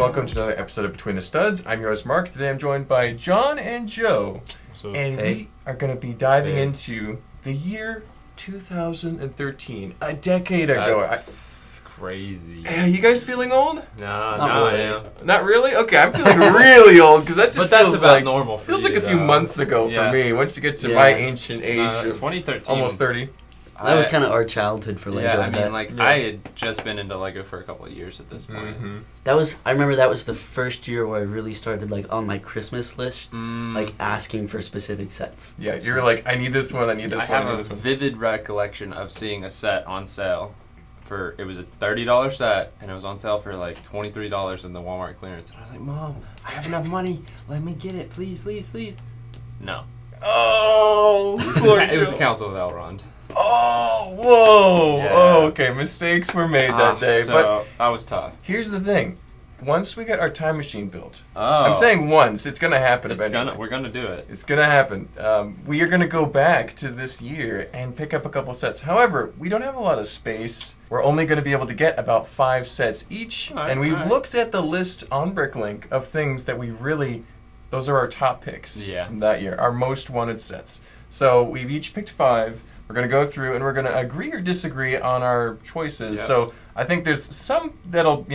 welcome to another episode of Between the Studs. I'm your host, Mark. Today I'm joined by John and Joe. And we are going to be diving into the year 2013, a decade ago. That's crazy. Are you guys feeling old? No, not really. Not really? Okay, I'm feeling really old because that just feels about like normal for feels you, like a few months ago for me. Once you get to my ancient age of 2013, almost 30. That was kind of our childhood for Lego. Yeah, I had just been into Lego for a couple of years at this point. Mm-hmm. I remember that was the first year where I really started like on my Christmas list, like asking for specific sets. Yeah, you were like, I need this one, I need this one. I have a vivid recollection of seeing a set on sale. It was a $30 set, and it was on sale for like $23 in the Walmart clearance. And I was like, Mom, I have enough money. Let me get it, please, please, please. No. Oh, it was the Council of Elrond. Oh, whoa. Yeah. Oh, okay. Mistakes were made that day. So but that was tough. Here's the thing. Once we get our time machine built, Oh. I'm saying once, it's going to happen eventually. We're going to do it. It's going to happen. We are going to go back to this year and pick up a couple sets. However, we don't have a lot of space. We're only going to be able to get about 5 sets each. And we've looked at the list on Bricklink of things that we really... Those are our top picks from that year, our most wanted sets. So we've each picked 5. We're going to go through and we're going to agree or disagree on our choices. Yep. So I think there's some that'll,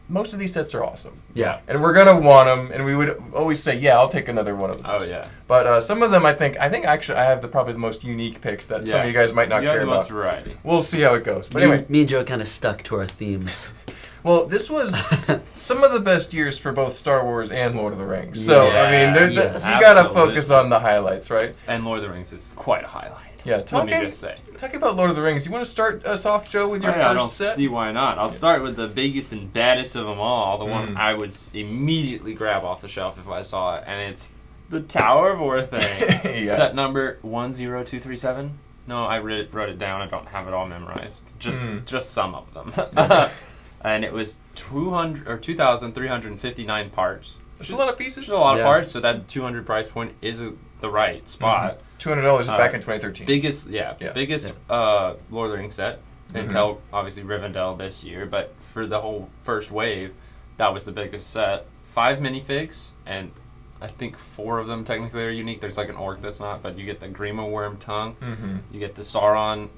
most of these sets are awesome. Yeah. And we're going to want them, and we would always say, yeah, I'll take another one of those. Oh, yeah. But some of them, I think actually I have probably the most unique picks that some of you guys might not care about. You have the most variety. We'll see how it goes. But anyway. Me and Joe kind of stuck to our themes. Well, this was some of the best years for both Star Wars and Lord of the Rings. So, you got to focus on the highlights, right? And Lord of the Rings is quite a highlight. Yeah, let me just say. Talking about Lord of the Rings, you want to start us off, Joe, with your first set? I don't see why not. I'll start with the biggest and baddest of them all, the one I would immediately grab off the shelf if I saw it, and it's the Tower of Orthanc. Set number 10237. No, I wrote it down. I don't have it all memorized. Just some of them. And it was 2,359 parts. There's a lot of pieces. There's a lot of parts, so that 200 price point is the right spot. $200 is back in 2013. Biggest Lord of the Rings set until obviously Rivendell this year, but for the whole first wave, that was the biggest set. 5 minifigs, and I think 4 of them technically are unique. There's like an orc that's not, but you get the Grima worm tongue, you get the Saruman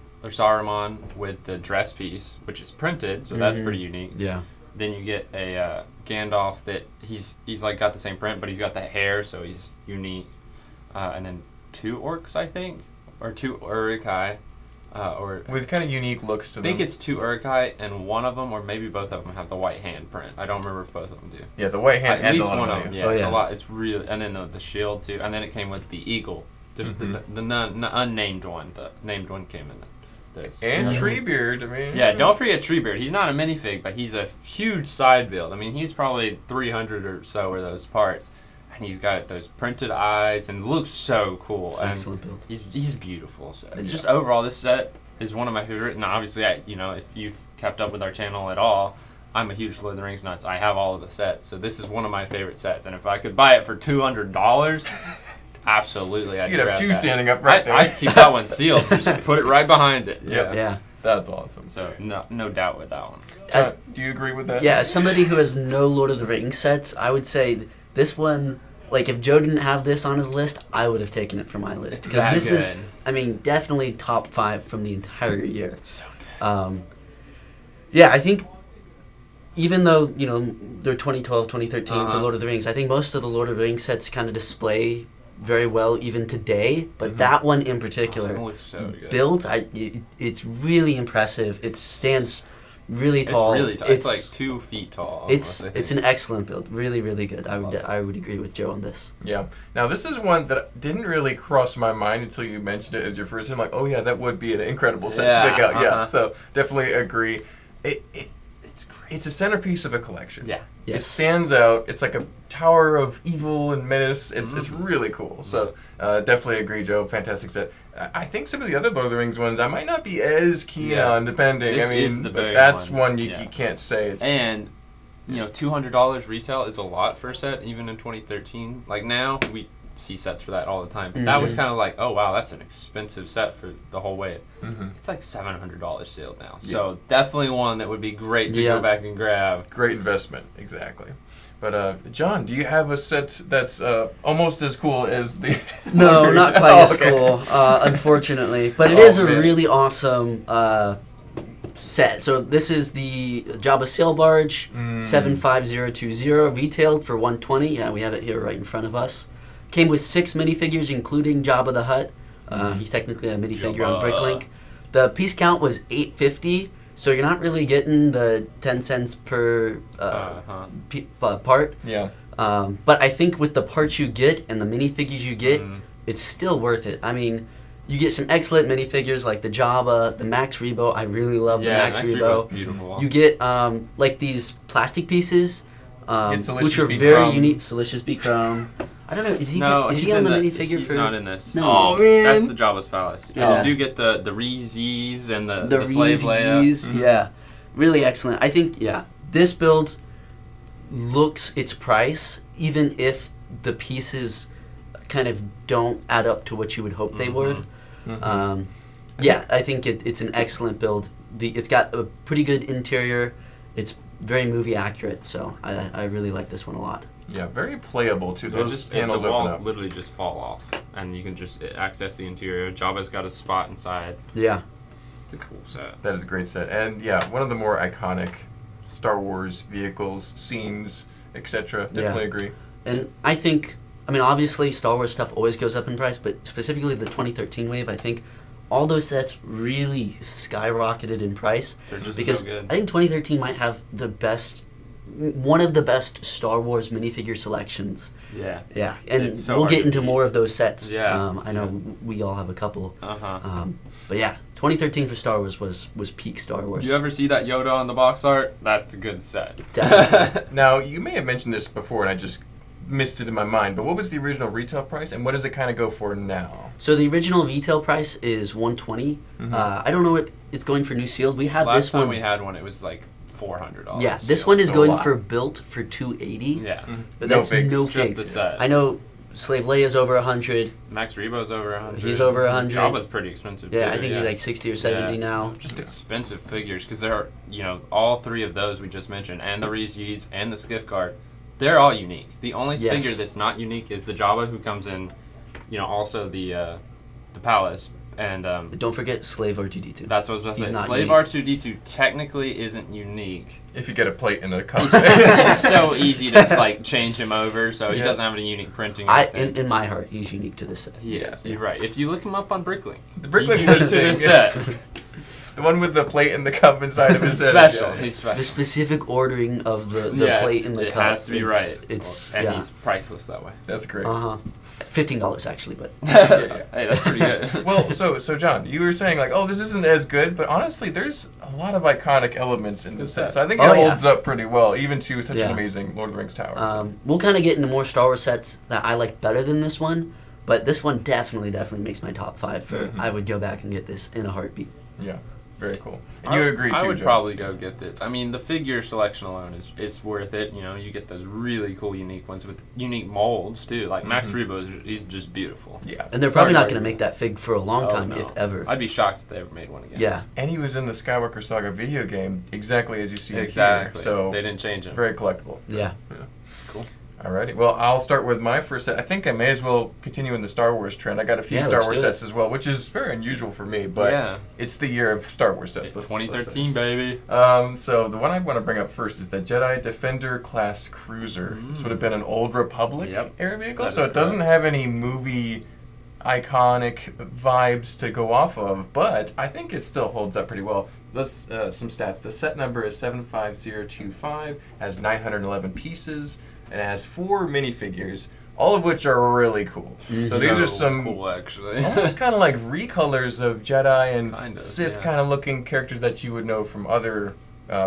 with the dress piece, which is printed, so that's pretty unique. Yeah. Then you get a Gandalf that he's like got the same print, but he's got the hair, so he's unique. And then 2 orcs, I think, or 2 Uruk-hai, or with kind of unique looks to them. I think it's 2 Uruk-hai, and one of them, or maybe both of them, have the white hand print. I don't remember if both of them do. Yeah, the white hand. At least one of them. Yeah, it's a lot. It's really, and then the shield too, and then it came with the eagle. Just the unnamed one. The named one came in. And Treebeard, don't forget Treebeard. He's not a minifig, but he's a huge side build. I mean, he's probably 300 or so of those parts. And he's got those printed eyes and looks so cool. Excellent build. He's beautiful. So just overall, this set is one of my favorite. And obviously, if you've kept up with our channel at all, I'm a huge Lord of the Rings nuts. I have all of the sets. So this is one of my favorite sets. And if I could buy it for $200... Absolutely, I'd You'd have 2 that. standing up right there. I'd keep that one sealed. Just put it right behind it. Yeah. That's awesome. So no doubt with that one. John, do you agree with that? Yeah, as somebody who has no Lord of the Rings sets, I would say this one, like if Joe didn't have this on his list, I would have taken it from my list. Because this is, definitely top 5 from the entire year. It's so good. I think even though, they're 2012, 2013 for Lord of the Rings, I think most of the Lord of the Rings sets kind of display very well even today, but that one in particular, it looks so good. Built, it's really impressive. It stands really tall. It's really tall. It's like 2 feet tall. It's an excellent build. Really, really good. I would agree with Joe on this. Yeah. Now this is one that didn't really cross my mind until you mentioned it as your first. I'm like, oh yeah, that would be an incredible set to pick out. Yeah. So definitely agree. It's great. It's a centerpiece of a collection. Yeah. It stands out. It's like a tower of evil and menace. It's really cool. So definitely agree, Joe. Fantastic set. I think some of the other Lord of the Rings ones I might not be as keen on, depending. But that's one you can't say. And $200 retail is a lot for a set, even in 2013. Like now, we see sets for that all the time. But that was kind of like, oh wow, that's an expensive set for the whole wave. It's like $700 sealed now. So definitely one that would be great to go back and grab. Great investment, exactly. But John, do you have a set that's almost as cool as the? No, not quite as cool, unfortunately. But it is a really awesome set. So this is the Jabba Sail Barge 75020, retailed for $120. Yeah, we have it here right in front of us. Came with 6 minifigures, including Jabba the Hutt. He's technically a minifigure on Bricklink. The piece count was 850. So you're not really getting the 10 cents per part. Yeah. But I think with the parts you get and the minifigures you get, it's still worth it. I mean, you get some excellent minifigures like the Jabba, the Max Rebo. I really love the Max Rebo. Beautiful. You get like these plastic pieces, which are very unique. Salicious B. Chrome. I don't know. Is he on the minifigure? He's not in this. No. Oh man, that's the Jabba's Palace. Yeah. You do get the Reezies and the slave Leia. Yeah, really excellent. I think this build looks its price, even if the pieces kind of don't add up to what you would hope they would. I think it's an excellent build. It's got a pretty good interior. It's very movie accurate, so I really like this one a lot. Yeah, very playable too. Those panels the walls open up. literally just fall off, and you can just access the interior. Jabba's got a spot inside. Yeah, it's a cool set. That is a great set, and one of the more iconic Star Wars vehicles, scenes, etc. Definitely agree. And I think, obviously Star Wars stuff always goes up in price, but specifically the 2013 wave, I think all those sets really skyrocketed in price. They're just because so good. I think 2013 might have one of the best Star Wars minifigure selections. Yeah. Yeah, and so we'll get into more of those sets. Yeah. I know we all have a couple. Uh-huh. But 2013 for Star Wars was peak Star Wars. You ever see that Yoda on the box art? That's a good set. Definitely. Now, you may have mentioned this before, and I just missed it in my mind, but what was the original retail price, and what does it kind of go for now? So the original retail price is $120. I don't know what it's going for new sealed. We had this one. Last time we had one, it was like $400. Yeah, this one is going for built for $280. Yeah, but that's no figs. figs. Just the set. I know Slave Leia's over $100. Max Rebo's over $100. He's over $100. Jabba's pretty expensive. Yeah, too, I think he's like 60 or 70 now. Just expensive figures because there are, all 3 of those we just mentioned, and the Reese's and the Skiff Guard. They're all unique. The only figure that's not unique is the Jabba, who comes in, also the Palace. And don't forget Slave R2D2. That's what I was going to say. Slave R2D2 technically isn't unique. If you get a plate in a cup. It's so easy to change him over, so he doesn't have any unique printing. In my heart, he's unique to this set. He is. You're right. If you look him up on Bricklink, the Bricklink he's unique to this set. The one with the plate and the cup inside of his special. head. He's special. The specific ordering of the plate and the cup. It has to be right. And he's priceless that way. That's great. $15 actually, but hey, that's pretty good. Well, so John, you were saying this isn't as good, but honestly, there's a lot of iconic elements in this set. So I think it holds up pretty well, even to such an amazing Lord of the Rings tower. We'll kind of get into more Star Wars sets that I like better than this one, but this one definitely makes my top 5 for. I would go back and get this in a heartbeat. Yeah. Very cool. And you agree too, I would Joe. probably go get this. I mean, the figure selection alone is worth it. You get those really cool, unique ones with unique molds too. Like Max Rebo, he's just beautiful. Yeah. And they're probably not going to make that fig for a long time, if ever. I'd be shocked if they ever made one again. Yeah. And he was in the Skywalker Saga video game exactly as you see here. So they didn't change him. Very collectible. Yeah. Cool. Alrighty. Well, I'll start with my first set. I think I may as well continue in the Star Wars trend. I got a few Star Wars sets as well, which is very unusual for me, but it's the year of Star Wars sets. It's 2013, baby. So the one I want to bring up first is the Jedi Defender class cruiser. This would have been an Old Republic era vehicle, so it doesn't have any movie iconic vibes to go off of, but I think it still holds up pretty well. Let's some stats. The set number is 75025, has 911 pieces, and it has 4 minifigures, all of which are really cool. So these are some cool, actually. almost kind of like recolors of Jedi and Sith yeah. kind of looking characters that you would know from other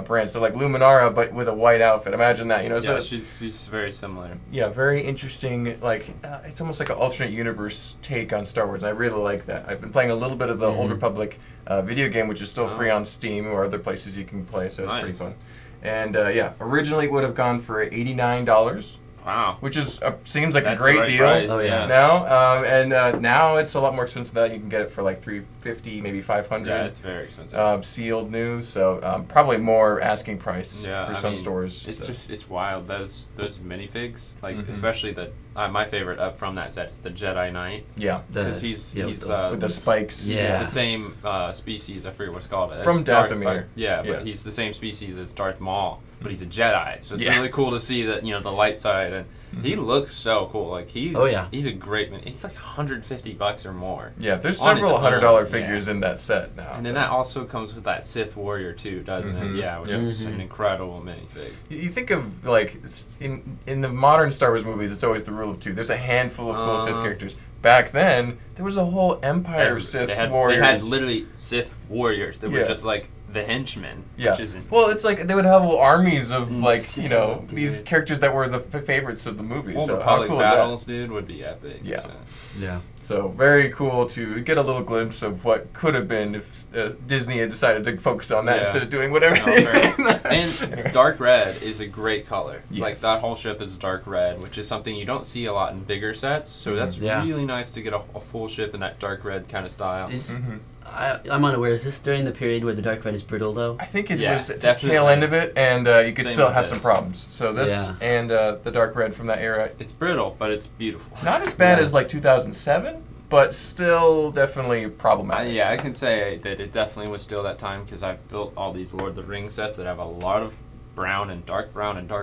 brands. So like Luminara, but with a white outfit. Imagine that, you know. Yeah, So she's very similar. yeah, very interesting. Like it's almost like an alternate universe take on Star Wars. And I really like that. I've been playing a little bit of the Old Republic video game, which is still free on Steam or other places you can play. So it's pretty fun. And yeah, originally it would have gone for $89 Wow. which is seems like That's a great the right deal price, Oh, yeah. now. Now it's a lot more expensive than that. You can get it for like $350, maybe $500. Yeah, it's very expensive. Sealed new, so probably more asking price Yeah, for I some mean, stores. It's so. just it's wild. Those minifigs, like Mhm. especially my favorite up from that set is the Jedi Knight, Yeah, because he's with the spikes. Yeah. he's the same species. I forget what it's called. As From Darth- Dathomir. yeah, Yeah. but he's the same species as Darth Maul, but he's a Jedi. So it's Yeah. really cool to see that the light side, and he looks so cool. Like he's he's a great man. It's like $150 or more. Yeah, there's On several its $100 own, figures in that set now. And then that also comes with that Sith Warrior too, doesn't Mhm. it? Yeah, which Yeah. is an incredible minifig. You think of like in the modern Star Wars movies, it's always the rule of two. There's a handful of cool Sith characters. Back then, there was a whole empire of Sith warriors. They had literally Sith warriors that were Yeah. just like the henchmen. Yeah. Which isn't. Well, it's like they would have whole armies of Insane, these dude. characters that were the favorites of the movie. Old So how Republic cool is that? battles, dude, would be epic. Yeah. So. Yeah. So very cool to get a little glimpse of what could have been if Disney had decided to focus on that Yeah. instead of doing whatever. No, they fair. did. And dark red is a great color. Like Yes. that whole ship is dark red, which is something you don't see a lot in bigger sets. So that's Yeah. really nice to get a full ship in that dark red kind of style. Is, Mhm. I'm unaware. Is this during the period where the dark red is brittle though? I think it Yeah, was the definitely. tail end of it, and you could Same still with have this. some problems. So this and the dark red from that era, It's brittle, but it's beautiful. not as bad Yeah. as like 2007, but still definitely problematic. Yeah, I can say that it definitely was still that time because I've built all these Lord of the Rings sets that have a lot of brown and dark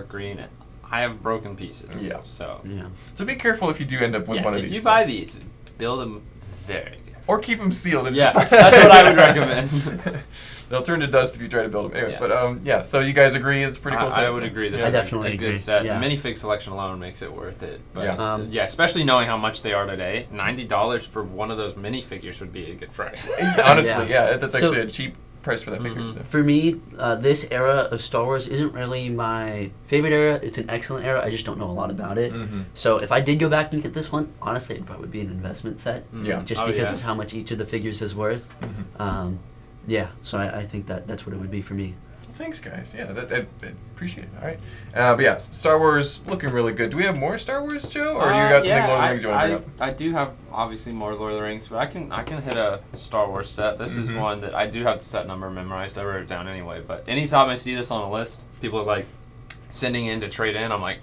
green, and I have broken pieces. Yeah. So Yeah. So be careful if you do end up with yeah, one of if these. you buy these, build them very good. or keep them sealed. And Yeah, just that's what I would recommend. They'll turn to dust if you try to build them. Anyway, Yeah. but so you guys agree it's a pretty cool. set? I would agree. This I is definitely a good agree. set. Yeah. The minifig selection alone makes it worth it. But Yeah. yeah, especially knowing how much they are today. $90 for one of those minifigures would be a good price. Honestly, yeah, that's So- actually a cheap price for that figure. Mhm. For me, this era of Star Wars isn't really my favorite era. It's an excellent era. I just don't know a lot about it. Mm-hmm. So if I did go back and get this one, honestly, it'd probably be an investment set. Yeah. Just Oh, because yeah. of how much each of the figures is worth. Mm-hmm. Yeah, so I think that's what it would be for me. Thanks, guys. Yeah, I appreciate it. All right. But yeah, Star Wars looking really good. Do we have more Star Wars, Joe? Or do you got something Lord of the Rings you want to bring up? I do have obviously more Lord of the Rings, but I can hit a Star Wars set. This is Mhm. one that I do have the set number memorized. I wrote it down anyway. But anytime I see this on a list, people are like sending in to trade in. I'm like,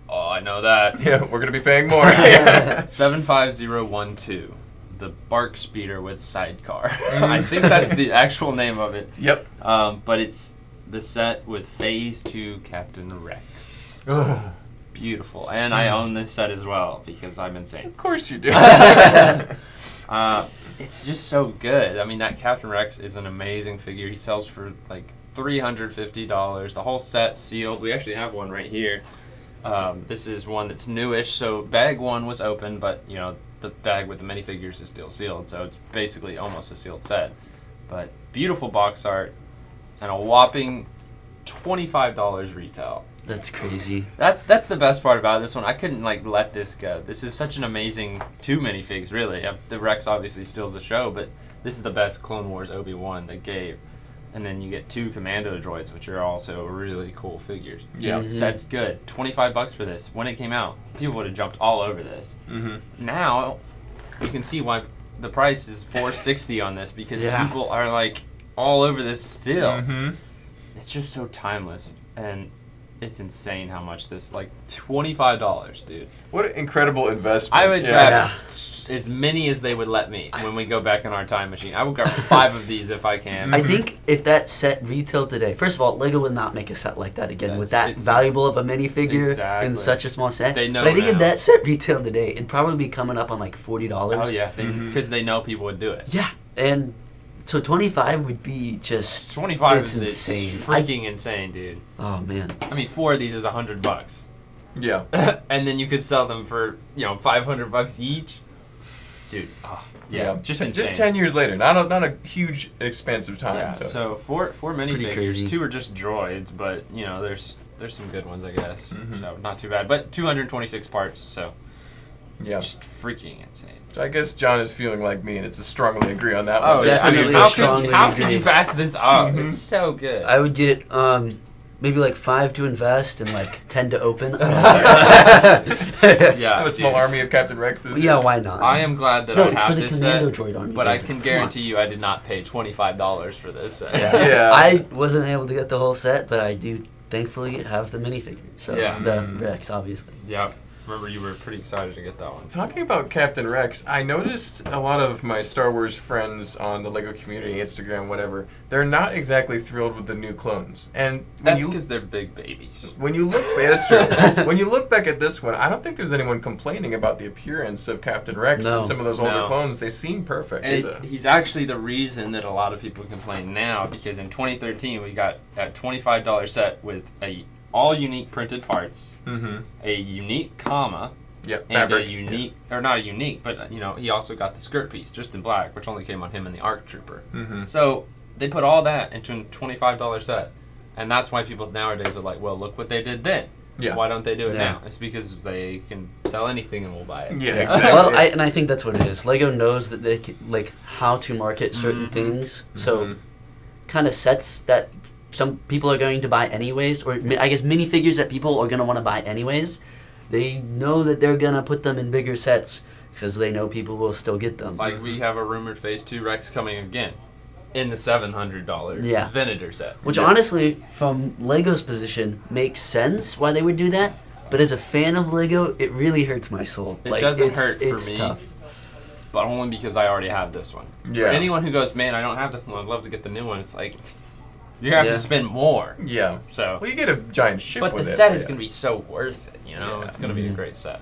oh, I know that. Yeah, we're going to be paying more. 75012. The Bark Speeder with Sidecar. I think that's the actual name of it. Yep. But it's the set with Phase 2 Captain Rex. Ugh. Beautiful. And I own this set as well because I'm insane. Of course you do. It's just so good. I mean, that Captain Rex is an amazing figure. He sells for like $350. The whole set's sealed. We actually have one right here. This is one that's newish. So bag one was open, but the bag with the minifigures is still sealed. So it's basically almost a sealed set. But beautiful box art and a whopping $25 retail. That's crazy. That's the best part about this one. I couldn't let this go. This is such an amazing two minifigs, really. The Rex obviously steals the show, but this is the best Clone Wars Obi-Wan they gave. And then you get two Commando droids, which are also really cool figures. Yeah. Mhm. Set's good. $25 for this. When it came out, people would have jumped all over this. Mm-hmm. Now, you can see why the price is $460 on this because Yeah. people are all over this still. Mm-hmm. It's just so timeless, and it's insane how much this $25, dude. What an incredible investment. I would Yeah. grab as many as they would let me when we go back in our time machine. I would grab 5 of these if I can. I think if that set retailed today, first of all, Lego would not make a set like that again with that It's- valuable of a minifigure Exactly. in such a small set. They know but I think if now. that set retailed today, it'd probably be coming up on $40. Oh yeah, Mhm. because they know people would do it. Yeah, and so 25 would be just 25 it's is insane. freaking insane, dude. Oh man. I mean, 4 of these is $100, Yeah. and then you could sell them for $500 each, dude. Oh, yeah, just insane. Just 10 years later. Not a huge expense of time. Yeah, so four Pretty crazy. minifigures. 2 are just droids, but there's some good ones, I guess. Mhm. So not too bad. But 226 parts, so yeah. just freaking insane. So I guess John is feeling like me, and it's a strongly agree on that Oh, one. yeah. I mean, Definitely how strongly could agree. you pass this up? Mhm. It's so good. I would get it maybe like 5 to invest and like 10 to open. Yeah, Have a small army of Captain Rexes. Yeah, why not? I am glad that No, I it's have for the this Commando set, Droid army. but I Come can on. guarantee you I did not pay $25 for this set. Yeah. I wasn't able to get the whole set, but I do thankfully have the minifigure. So Yeah. the Rex, obviously. Yeah. Remember, you were pretty excited to get that one. Talking about Captain Rex, I noticed a lot of my Star Wars friends on the LEGO community, Instagram, whatever, they're not exactly thrilled with the new clones. And when That's because they're big babies. when you look, that's true. When you look back at this one, I don't think there's anyone complaining about the appearance of Captain Rex No. and some of those older No. clones. They seem perfect. And so. he's actually the reason that a lot of people complain now, because in 2013 we got a $25 set with all unique printed parts, Mm-hmm. a unique comma, Yep. and Fabric. a unique, or not a unique, but he also got the skirt piece just in black, which only came on him and the ARC Trooper. Mm-hmm. So they put all that into a $25 set, and that's why people nowadays are like, well, look what they did then. Yeah. Why don't they do it Yeah. now? It's because they can sell anything and we'll buy it. Yeah, Yeah. exactly. Well, I think that's what it is. Lego knows that they can, like how to market certain Mhm. things, so Mhm. kind of sets that some people are going to buy anyways, or I guess minifigures that people are going to want to buy anyways. They know that they're going to put them in bigger sets because they know people will still get them. Like we have a rumored Phase 2 Rex coming again in the $700 Yeah. Venator set. Which Yeah. honestly, from Lego's position, makes sense why they would do that. But as a fan of Lego, it really hurts my soul. It doesn't it's, hurt for it's me. tough. But only because I already have this one. Yeah. For anyone who goes, man, I don't have this one, I'd love to get the new one, it's like, you're going to have Yeah. to spend more. Yeah. So, Well, you get a giant ship but the with it. set is yeah. going to be so worth it, Yeah. It's going to be a Mhm. great set.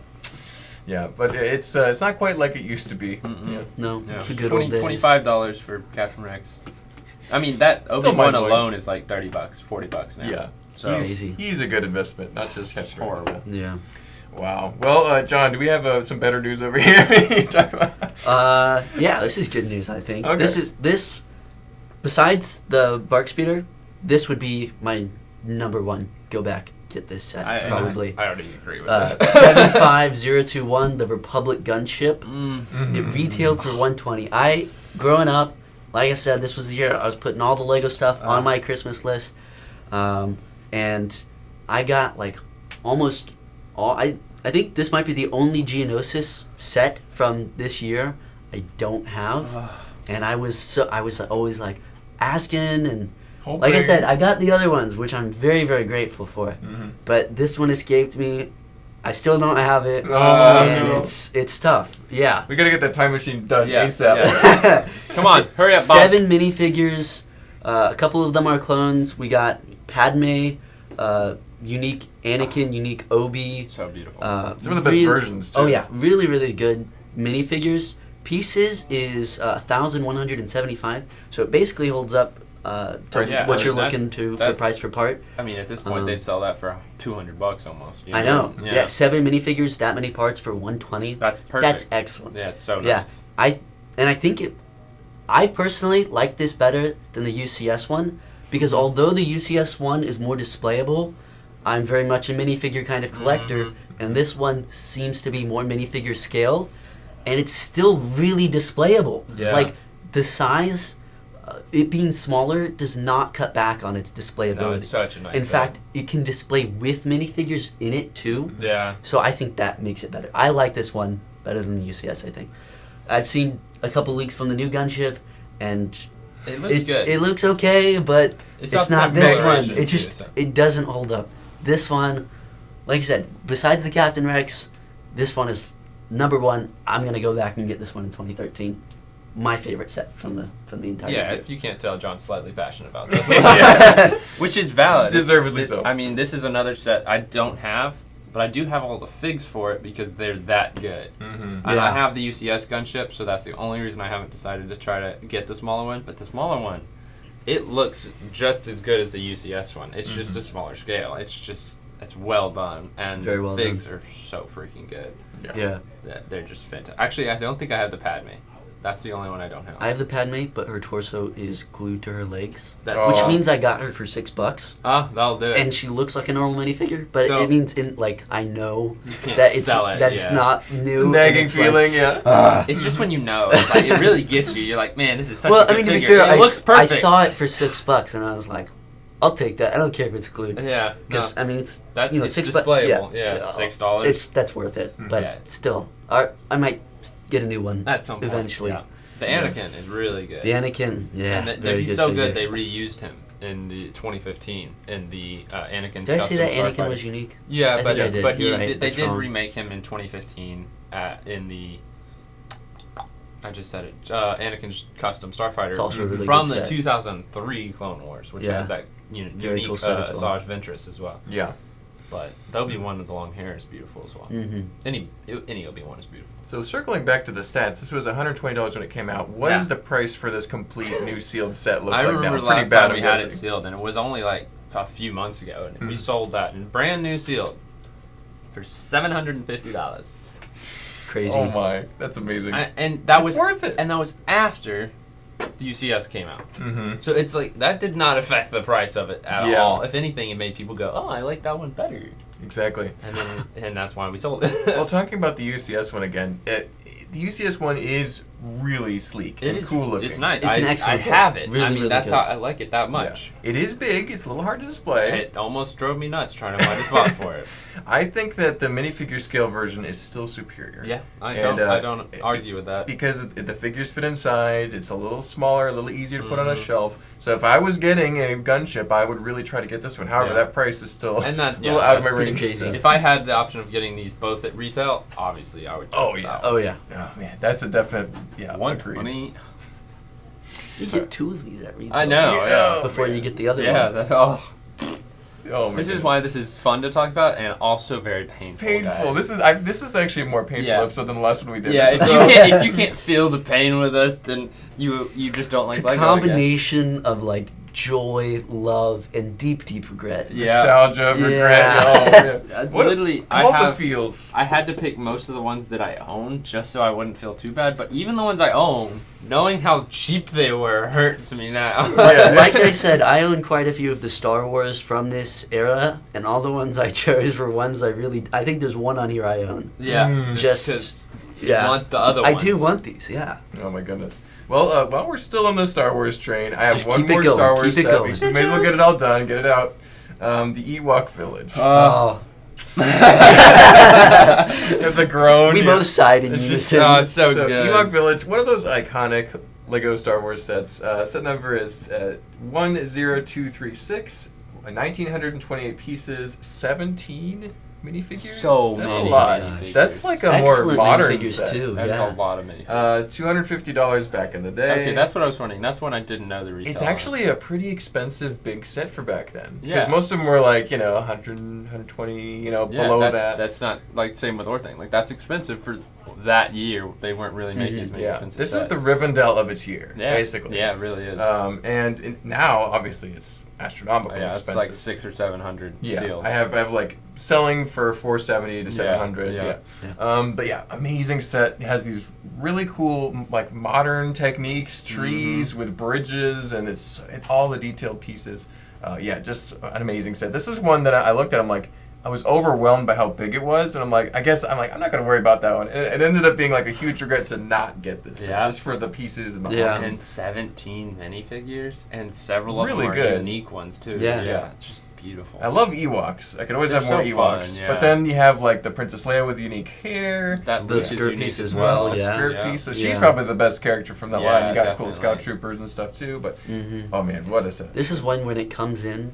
Yeah, but it's not quite like it used to be. Mm-mm. Yeah. No, Yeah. it's the good old days. $25 for Captain Rex. I mean, that Still Obi-Wan mind-blowing. alone is like $30, $40 now. Yeah. So, Easy. He's a good investment, not just It's Captain Rex. horrible. Yeah. Wow. Well, John, do we have some better news over here? Talk about- Yeah, this is good news, I think. Okay. This besides the Bark Speeder, this would be my number one. Go back, get this set, probably. I already agree with Uh, this. 75021, the Republic gunship. Mm. It retailed for $120. Growing up, like I said, this was the year I was putting all the Lego stuff on my Christmas list. And I got like almost all. I think this might be the only Geonosis set from this year I don't have. And I was always like asking, and like I said, I got the other ones, which I'm very, very grateful for. Mhm. But this one escaped me. I still don't have it, Oh, and no. it's tough. Yeah. We gotta get that time machine done Yeah, ASAP. yeah. Come on, hurry up, Bob. 7 minifigures. A couple of them are clones. We got Padme, unique Anakin, unique Obi. So beautiful. Some of the best versions, too. Oh yeah, really, really good minifigures. Pieces is 1,175, so it basically holds up to Yeah, what I you're mean, looking to for that's- price per part. I mean, at this point, they'd sell that for $200 almost. I know. Yeah. Yeah, 7 minifigures, that many parts for 120. That's perfect. That's excellent. Yeah, it's so Yeah. nice. I think I personally like this better than the UCS one because although the UCS one is more displayable, I'm very much a minifigure kind of collector, and this one seems to be more minifigure scale, and it's still really displayable. Yeah. Like the size, it being smaller does not cut back on its displayability. No, it's such a nice In set. fact, it can display with minifigures in it too. Yeah. So I think that makes it better. I like this one better than the UCS, I think. I've seen a couple leaks from the new gunship, and It looks good. it looks okay, but it's not something this that one. exists, It just so. it doesn't hold up. This one, like I said, besides the Captain Rex, this one is number one. I'm gonna go back and get this one in 2013. My favorite set from the entire Yeah, year. if you can't tell, John's slightly passionate about this. Yeah. Which is valid. Deservedly so. I mean, this is another set I don't have, but I do have all the figs for it because they're that good. Mm-hmm. And I Yeah. have the UCS gunship, so that's the only reason I haven't decided to try to get the smaller one. But the smaller one, it looks just as good as the UCS one. It's just a smaller scale. It's well done, and Very well figs are so freaking good. Yeah. They're just fantastic. Actually, I don't think I have the Padme. That's the only one I don't have. I have the Padme, but her torso is glued to her legs, That's which Oh. means I got her for $6. that'll do it. And she looks like a normal minifigure, but So- it means I know can't that it's sell it, that it's yeah. not new. It's a and nagging it's like, feeling, yeah. It's just when you know, it's like, it really gets you. You're like, man, this is such a well, good I mean, to be figure. fair, It looks I perfect. saw it for $6, and I was like, I'll take that. I don't care if it's glued. Yeah. Because, I mean, it's, That, you know, it's $6. displayable. Yeah, it's $6. That's worth it. Mhm. But Yeah. still, I might get a new one At some point. eventually. Yeah. The Anakin is really good. The Anakin, yeah. And very he's good so figure. good, they reused him in the 2015 in the Anakin's Did I custom say that Anakin Starfighter. was unique? Yeah, I but think I did. but You're right. they That's did wrong. remake him in 2015 in the. I just said it. Anakin's custom Starfighter It's also a really from good the set. 2003 Clone Wars, which Yeah. has that Very unique cool set as well. Asajj Ventress as well. Yeah. But the Obi-Wan with the long hair is beautiful as well. Mm-hmm. Any Obi-Wan is beautiful. So circling back to the stats, this was $120 when it came out. What is the price for this complete new sealed set look I like remember now? last Pretty bad, time I'm we had it guessing. sealed, and it was only like a few months ago, and we Mhm. sold that in brand new sealed for $750. Crazy. Oh my, that's amazing. And that It's was worth it. And that was after the UCS came out. Mm-hmm. So it's like that did not affect the price of it at Yeah. all. If anything, it made people go, "Oh, I like that one better," Exactly. and then and that's why we sold it. Well, talking about the UCS one again, the UCS one is really sleek It and is cool looking. It's nice. It's an I excellent have book. it. Really, I mean, really that's good. how I like it that much. Yeah. It is big. It's a little hard to display. It almost drove me nuts trying to find a spot for it. I think that the minifigure scale version is still superior. Yeah, I And, don't argue with that. Because the figures fit inside, it's a little smaller, a little easier to put on a Mhm. shelf. So if I was getting a gunship, I would really try to get this one. However, Yeah. that price is still And that- a little yeah, out of my that's pretty range. crazy. If I had the option of getting these both at retail, obviously I would. go Oh, for yeah. that Oh, yeah. Oh man, that's a definite agreed. 120. You get two of these at retail. I know. Yeah. Before you get the other Yeah. one. Oh my This is goodness. why this is fun to talk about and also very painful. It's painful. guys. This is actually a more painful Yeah. episode than the last one we did. Yeah, This if is- you can't feel the pain with us, then you just don't like It's a Lego, I guess. combination of like joy, love, and deep, deep regret. Yeah. nostalgia, regret. Yeah. Oh, man. What Literally, all I the feels. I had to pick most of the ones that I own just so I wouldn't feel too bad. But even the ones I own, knowing how cheap they were hurts me now. Yeah. Like I said, I own quite a few of the Star Wars from this era, and all the ones I chose were ones I think there's one on here I own. Yeah, Mm. Just- 'cause you yeah. want the other I ones. do want these, yeah. Oh my goodness. Well, while we're still on the Star Wars train, I have Just one keep it more going, Star Wars keep it set. going. We may as well get it all done, get it out. The Ewok Village. Oh. The groan. We yeah. both sighed in It's just- unison. Oh, it's so good. Ewok Village, one of those iconic Lego Star Wars sets. Set number is 10236, 1,928 pieces, 17 minifigures. So That's many a lot. minifigures. That's like a more Excellent modern minifigures, set. too. That's Yeah. a lot of minifigures. $250 back in the day. Okay, that's what I was wondering. That's when I didn't know the retail. It's actually a pretty expensive big set for back then. Because Yeah. most of them were like, 100, 120, below that. That's not like same with Orthing. Like that's expensive for that year. They weren't really making as many Yeah. expensive. This is sets. the Rivendell of its year, Yeah, basically. Yeah, it really is. Now, obviously, it's astronomical yeah, it's expensive. like 600 or 700 Yeah, sealed. I have like selling for 470 to 700. yeah. But yeah, amazing set. It has these really cool like modern techniques, trees with bridges, and it's all the detailed pieces. Just an amazing set. This is one that I looked at. I'm like, I was overwhelmed by how big it was, and I'm like, I'm not gonna worry about that one. And it ended up being like a huge regret to not get this set, Yeah. just for the pieces and the Yeah. awesome. And 17 minifigures, and several of Really them are good. unique ones too. Yeah. It's just beautiful. I love Ewoks. I could always They're have more so Ewoks. fun, yeah. But then you have like the Princess Leia with unique hair. that The look is skirt unique piece as as well. well, A yeah. skirt Yeah. piece. So she's Yeah. probably the best character from that Yeah, line. You got cool definitely. Scout Troopers and stuff too. But Mm-hmm. oh man, what a set! This is one when it comes in,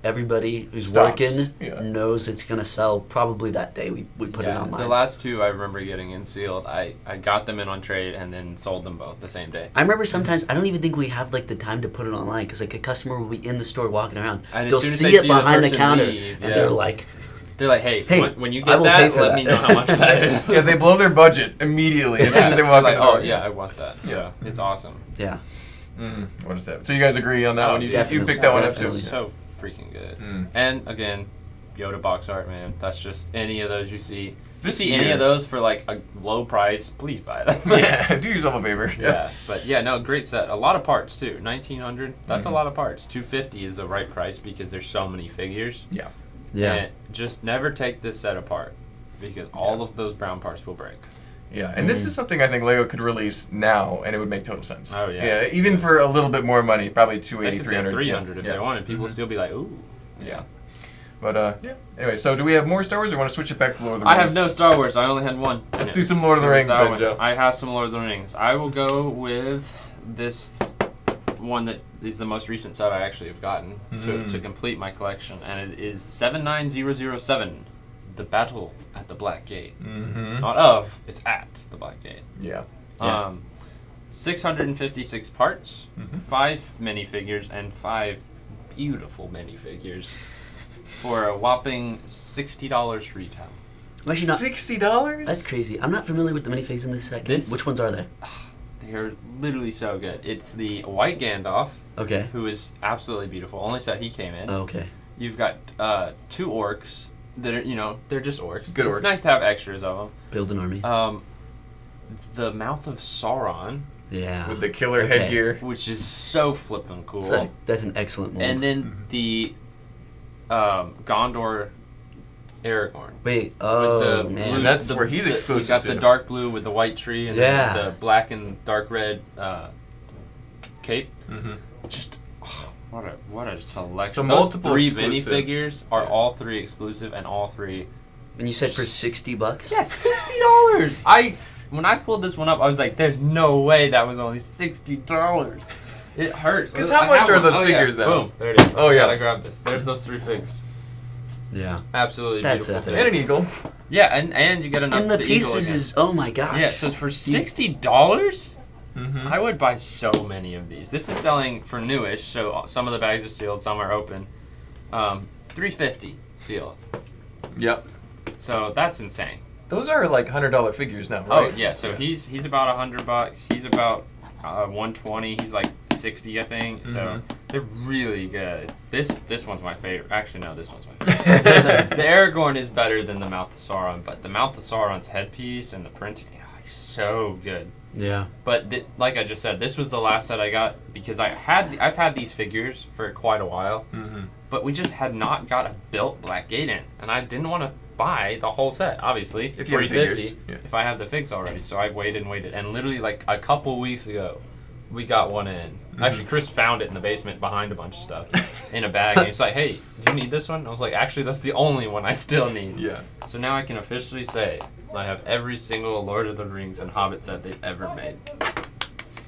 everybody who's Stops, working yeah. knows it's going to sell probably that day we put it online. The last two I remember getting in sealed. I got them in on trade and then sold them both the same day. I remember sometimes I don't even think we have like the time to put it online because like a customer will be in the store walking around, And as they'll soon as see they it see the behind the person counter, leave, and yeah. they're like, They're like, hey, Hey, when you I get will pay that, for let that. me know how much that is. Yeah, they blow their budget immediately as soon as they walk They're in like, the door. oh yeah, I want that. So Yeah. it's awesome. yeah. What is that? So you guys agree on that Oh, one? You definitely. picked that one up too. Definitely. So freaking good. Mm. And again, Yoda box art, man. That's just any of those you see. If you This see any year- of those for like a low price, please buy them. Yeah, do yourself a favor. Yeah, but yeah, no, great set. A lot of parts too. 1,900. That's Mhm. a lot of parts. 250 is the right price because there's so many figures. Yeah. Yeah. And just never take this set apart because all of those brown parts will break. Yeah, and this is something I think Lego could release now, and it would make total sense. Oh, yeah. Yeah, even for a little bit more money, probably 280, They could 300. say 300 if they wanted. People would still be like, ooh. Yeah. But, yeah. Anyway, so do we have more Star Wars, or want to switch it back to Lord of the Rings? I have no Star Wars. I only had one. Let's do some Lord of the Rings then, Joe. I have some Lord of the Rings. I will go with this one that is the most recent set I actually have gotten to complete my collection, and it is 79007, The Battle at the Black Gate. Not of, it's at the Black Gate. Yeah. 656 parts, 5 minifigures, and 5 beautiful minifigures for a whopping $60 retail. Actually, not $60? That's crazy. I'm not familiar with the minifigs in this set. Which ones are they? They're literally so good. It's the white Gandalf, Okay. who is absolutely beautiful. Only set he came in. Oh, okay. You've got 2 orcs that are, they're just orcs. Good orcs. It's nice to have extras of them. Build an army. The Mouth of Sauron, Yeah. With the killer headgear. which is so flippin' cool. So that's an excellent mold. And then the Gondor Aragorn. Wait, With man. And that's where he's exclusive You got to. the dark blue with the white tree and Yeah. then the black and dark red cape. Just what a selection. So Those multiple 3 exclusives. minifigures are all 3 exclusive, and all 3. And you said for $60? Yeah, $60. When I pulled this one up, I was like, "There's no way that was only $60." It hurts. 'Cause how I much have are one. those Oh, figures yeah. now? Boom, there it is. Oh, yeah. I grabbed this. There's those 3 figs. Yeah. Absolutely That's beautiful. epic. And an eagle. Yeah, and you get enough And for the the eagle pieces again. is, oh my gosh. Yeah, so for $60, Mm-hmm. I would buy so many of these. This is selling for newish, so some of the bags are sealed, some are open. $350 sealed. Yep. So that's insane. Those are like $100 figures now, Oh right? yeah, so he's about $100. He's about 120. He's like 60, I think. So they're really good. This one's my favorite. Actually, no, this one's my favorite. The Aragorn is better than the Mouth of Sauron, but the Mouth of Sauron's headpiece and the printing, is so good. Yeah. But like I just said, this was the last set I got because I've had these figures for quite a while, but we just had not got a built Black Gate in, and I didn't want to buy the whole set. Obviously, If you have figures, $350 yeah. if I have the figs already. So I waited and waited, and literally like a couple weeks ago, we got one in. Actually, Chris found it in the basement behind a bunch of stuff in a bag, and he's like, "Hey, do you need this one?" I was like, "Actually, that's the only one I still need." Yeah. So now I can officially say I have every single Lord of the Rings and Hobbit set they've ever made.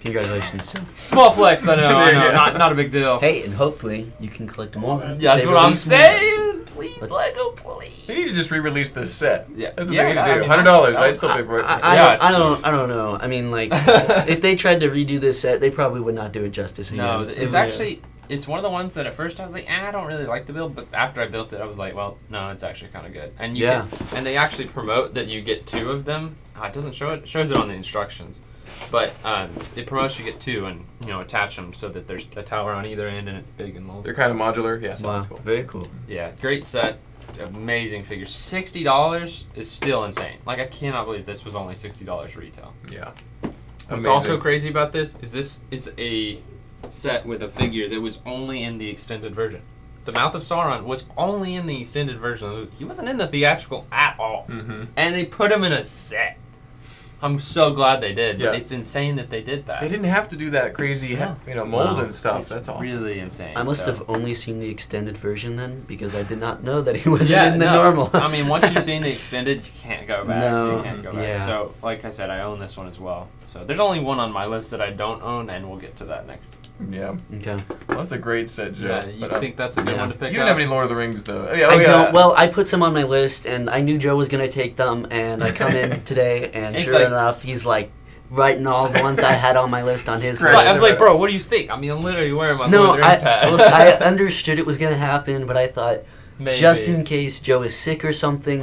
Congratulations, Joe. Small flex, I know, Yeah. not a big deal. Hey, and hopefully you can collect more. Yeah, that's They what I'm release more. saying. Please, Lego, please. They need to just re-release this set. Yeah. That's what Yeah, they need to I do. mean, $100. I- I'd still pay for it. I don't know. I mean, like, if they tried to redo this set, they probably would not do it justice again. No, It it's would- actually, it's one of the ones that at first I was like, I don't really like the build, but after I built it, I was like, well, no, it's actually kind of good. And and they actually promote that you get 2 of them. It doesn't show it. It shows it on the instructions. But it promotes you get 2 and, attach them so that there's a tower on either end and it's big and low. They're kind of modular. Yeah, so Wow, that's cool. very cool. Yeah, great set. Amazing figure. $60 is still insane. Like, I cannot believe this was only $60 retail. Yeah. What's also crazy about this is a set with a figure that was only in the extended version. The Mouth of Sauron was only in the extended version. He wasn't in the theatrical at all. And they put him in a set. I'm so glad they did. Yeah. But it's insane that they did that. They didn't have to do that crazy, mold Wow. and stuff. It's That's awesome. really insane. I must so. have only seen the extended version then, because I did not know that he wasn't Yeah, in the no. normal. I mean, once you've seen the extended, you can't go back. No, You can't go back. yeah. So, like I said, I own this one as well. So there's only one on my list that I don't own, and we'll get to that next. Yeah. Okay. Well, that's a great set, Joe. Yeah, you But, think that's a good yeah. one to pick you up? don't have any Lord of the Rings, though. Oh, yeah. I don't. Well, I put some on my list, and I knew Joe was gonna take them, and I come in today, and It's sure like- enough, he's like writing all the ones I had on my list on his Scratch list. I was like, bro, what do you think? I mean, I'm literally wearing my No, Lord of the Rings hat. look, I understood it was gonna happen, but I thought, Maybe. just in case Joe is sick or something,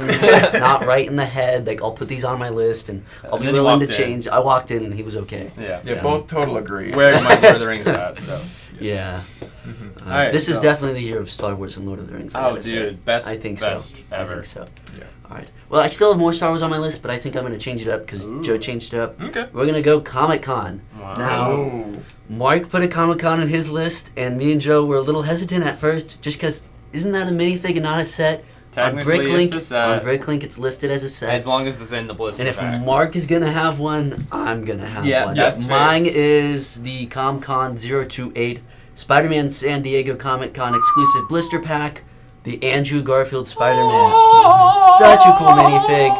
not right in the head, like I'll put these on my list, and I'll And be then you willing to walked in. change. I walked in, and he was okay. Yeah. Yeah, Yeah. both total agree. Wearing my Lord of the Rings hat, so. Yeah. Mm-hmm. Alright, This is so- definitely the year of Star Wars and Lord of the Rings. I Oh, gotta say. dude, best, I think best so. ever. I think so. Yeah. All right. Well, I still have more Star Wars on my list, but I think I'm going to change it up because Ooh. Joe changed it up. Okay. We're going to go Comic-Con. Wow. Now, Oh. Mark put a Comic-Con on his list, and me and Joe were a little hesitant at first just because isn't that a minifig and not a set? Technically, it's a set. On Bricklink, it's listed as a set. As long as it's in the blister and if pack. Mark is gonna have one, I'm gonna have one. That's Mine is the ComCon 028 Spider-Man San Diego Comic Con exclusive blister pack. The Andrew Garfield Spider-Man. Such a cool minifig.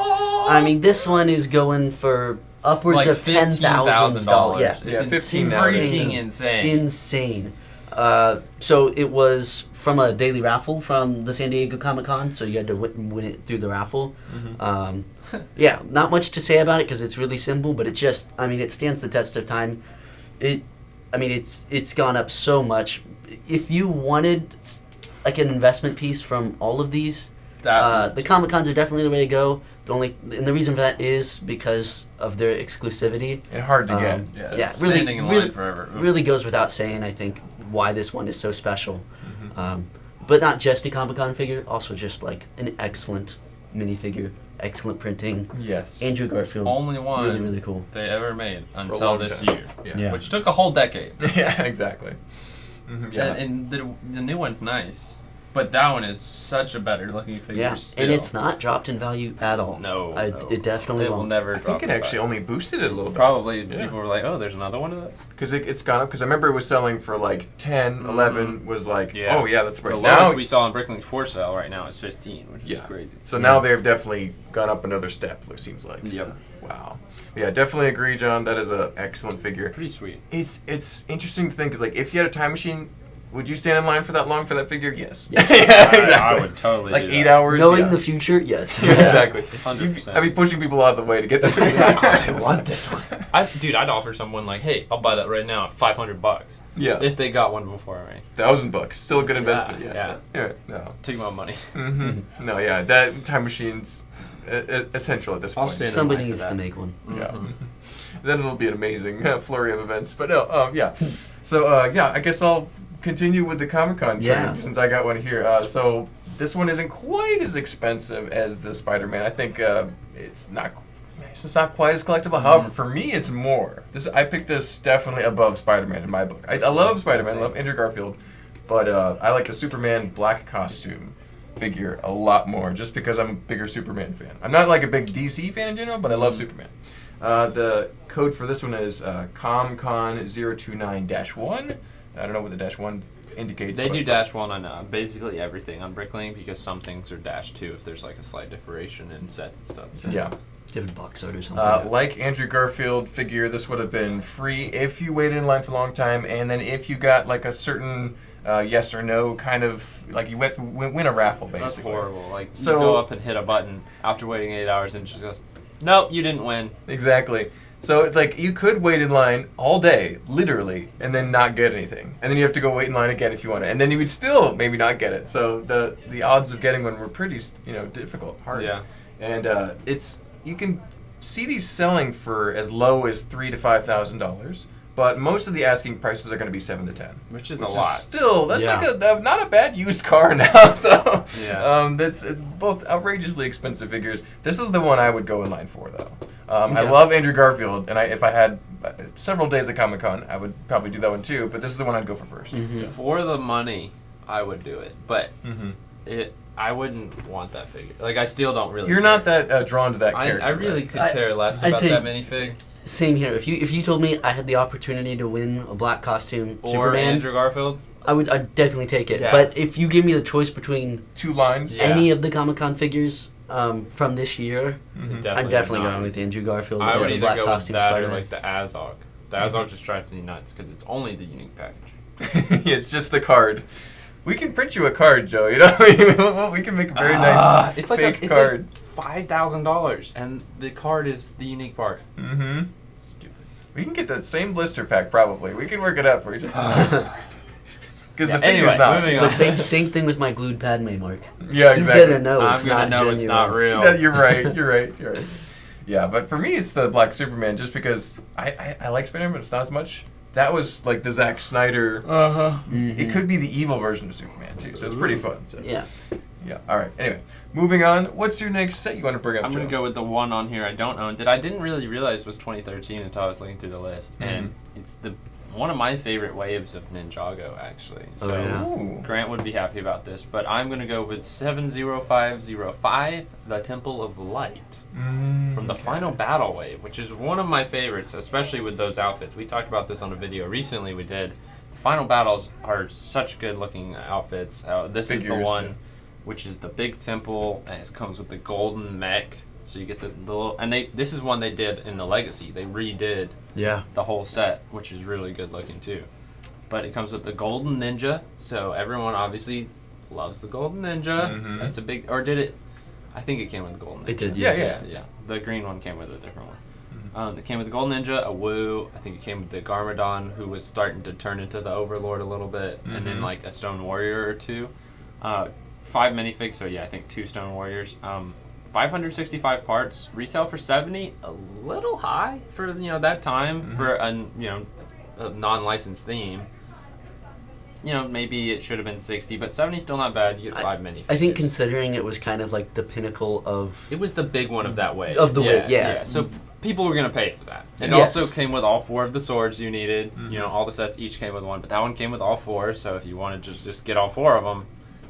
I mean, this one is going for upwards like of $10,000. Yeah, it's $15,000. freaking insane. Insane. So it was from a daily raffle from the San Diego Comic Con, so you had to win it through the raffle. Yeah, not much to say about it because it's really simple, but it just, I mean, it stands the test of time. It's gone up so much. If you wanted like an investment piece from all of these, the Comic Cons are definitely the way to go. And the reason for that is because of their exclusivity. And hard to get. Yeah, Standing in line forever. really goes without saying, I think, why this one is so special. But not just a Comic Con figure, also just like an excellent minifigure, excellent printing. Yes. Andrew Garfield. Only one really, really cool. they ever made For a until long this time. year. Yeah. Which took a whole decade. Yeah, exactly. Yeah. And the new one's nice. But that one is such a better looking figure Yeah, still. and it's not dropped in value at all. No. It definitely It won't. will never I drop think it in actually value. only boosted it a little bit. Probably Yeah. people were like, oh, there's another one of those? Because it's gone up. Because I remember it was selling for like 10, 11 was like, Yeah. oh yeah, that's the The price. lowest Now, we saw in Bricklink for sale right now is 15, which is Yeah. crazy. so now they've definitely gone up another step, it seems like. So, Yep. wow. Yeah, definitely agree, John. That is an excellent figure. Pretty sweet. It's interesting to think, because like, if you had a time machine, would you stand in line for that long for that figure? Yes. Yes. Yeah, exactly. I would totally Like do 8 that. hours. Knowing yeah. the future, yes. Yeah, exactly. 100%. I'd be pushing people out of the way to get this. I want this one. Dude, I'd offer someone like, hey, I'll buy that right now at $500 Yeah. if they got one before me. $1,000. Still a good investment. Yeah, Yeah. No. Take my money. No. Yeah. That time machine's essential at this I'll point. stand in Somebody line for needs that. to make one. Yeah. Then it'll be an amazing flurry of events. But no. Yeah. So yeah, I guess I'll continue with the Comic-Con Yeah. trend since I got one here. So this one isn't quite as expensive as the Spider-Man. I think it's not quite as collectible. However, for me, it's more. I picked this definitely above Spider-Man in my book. I love Spider-Man. I love Andrew Garfield, but I like the Superman black costume figure a lot more, just because I'm a bigger Superman fan. I'm not like a big DC fan in general, but I love Superman. The code for this one is ComCon029-1. I don't know what the -1 indicates. They but- do -1 on basically everything on Bricklink because some things are -2 if there's like a slight differentiation in sets and stuff. So. Yeah. Different box art or something. Like Andrew Garfield figure, this would have been free if you waited in line for a long time, and then if you got like a certain yes or no kind of, like you win a raffle, basically. That's horrible. Like, So- you go up and hit a button after waiting 8 hours and it just goes, nope, you didn't win. Exactly. So it's like you could wait in line all day, literally, and then not get anything, and then you have to go wait in line again if you want it, and then you would still maybe not get it. So the odds of getting one were pretty difficult, hard. Yeah. And you can see these selling for as low as $3,000 to $5,000, but most of the asking prices are going to be $7,000 to $10,000, Which is a lot. Still, that's Yeah. like not a bad used car now. So Yeah. that's both outrageously expensive figures. This is the one I would go in line for, though. I Okay. love Andrew Garfield, and if I had several days at Comic-Con, I would probably do that one too. But this is the one I'd go for first. For the money, I would do it. But I wouldn't want that figure. Like, I still don't really You're care. not that drawn to that character. I really right? could care less I'd about say- that minifig. Same here. If you told me I had the opportunity to win a black costume Or Superman, Andrew Garfield. I'd definitely take it. Yeah. But if you give me the choice between 2 lines. Yeah. any of the Comic-Con figures from this year, I'm definitely not. going with Andrew Garfield. I or would the either black go with costume that or Spider-Man. like the Azog. The Azog just drives me nuts because it's only the unique package. Yeah, it's just the card. We can print you a card, Joe. You know, we can make a very nice It's like fake card. $5,000, and the card is the unique part. Mm-hmm. Stupid. We can get that same blister pack, probably. We can work it out for you. Because Yeah, the figure's anyway, not. moving on. But same thing with my glued Padme mark. Yeah, He's exactly. gonna know it's I'm gonna not know genuine. it's not real. Yeah, you're right. You're right. Yeah, but for me, it's the Black Superman, just because I like Spider-Man, but it's not as much. That was like the Zack Snyder. Mm-hmm. It could be the evil version of Superman too, so it's pretty fun. So. Yeah. Yeah. All right. Anyway, moving on. What's your next set you want to bring up? I'm Joe? gonna go with the one on here I don't own that I didn't really realize was 2013 until I was looking through the list, and it's one of my favorite waves of Ninjago actually. Oh, So yeah. Grant would be happy about this, but I'm gonna go with 70505, the Temple of Light, from the final battle wave, which is one of my favorites, especially with those outfits. We talked about this on a video recently we did. The final battles are such good looking outfits. This is the one, which is the big temple, and it comes with the golden mech. So you get the little, and this is one they did in the Legacy. They redid the whole set, which is really good looking too. But it comes with the golden ninja, so everyone obviously loves the golden ninja. That's a big, or did it? I think it came with the golden ninja. It did, yes. Yeah. The green one came with a different one. It came with the golden ninja, a Wu. I think it came with the Garmadon, who was starting to turn into the Overlord a little bit, and then like a Stone Warrior or two. 5 minifigs, so yeah, I think 2 Stone Warriors. 565 parts, retail for 70, a little high for that time for a non-licensed theme. Maybe it should have been 60, but 70 still not bad. You get 5 minifigs. I think considering it was kind of like the pinnacle of... It was the big one of that wave. Of the wave, yeah. So people were going to pay for that. It Yes. also came with all 4 of the swords you needed. All the sets each came with one, but that one came with all 4, so if you wanted to just get all 4 of them,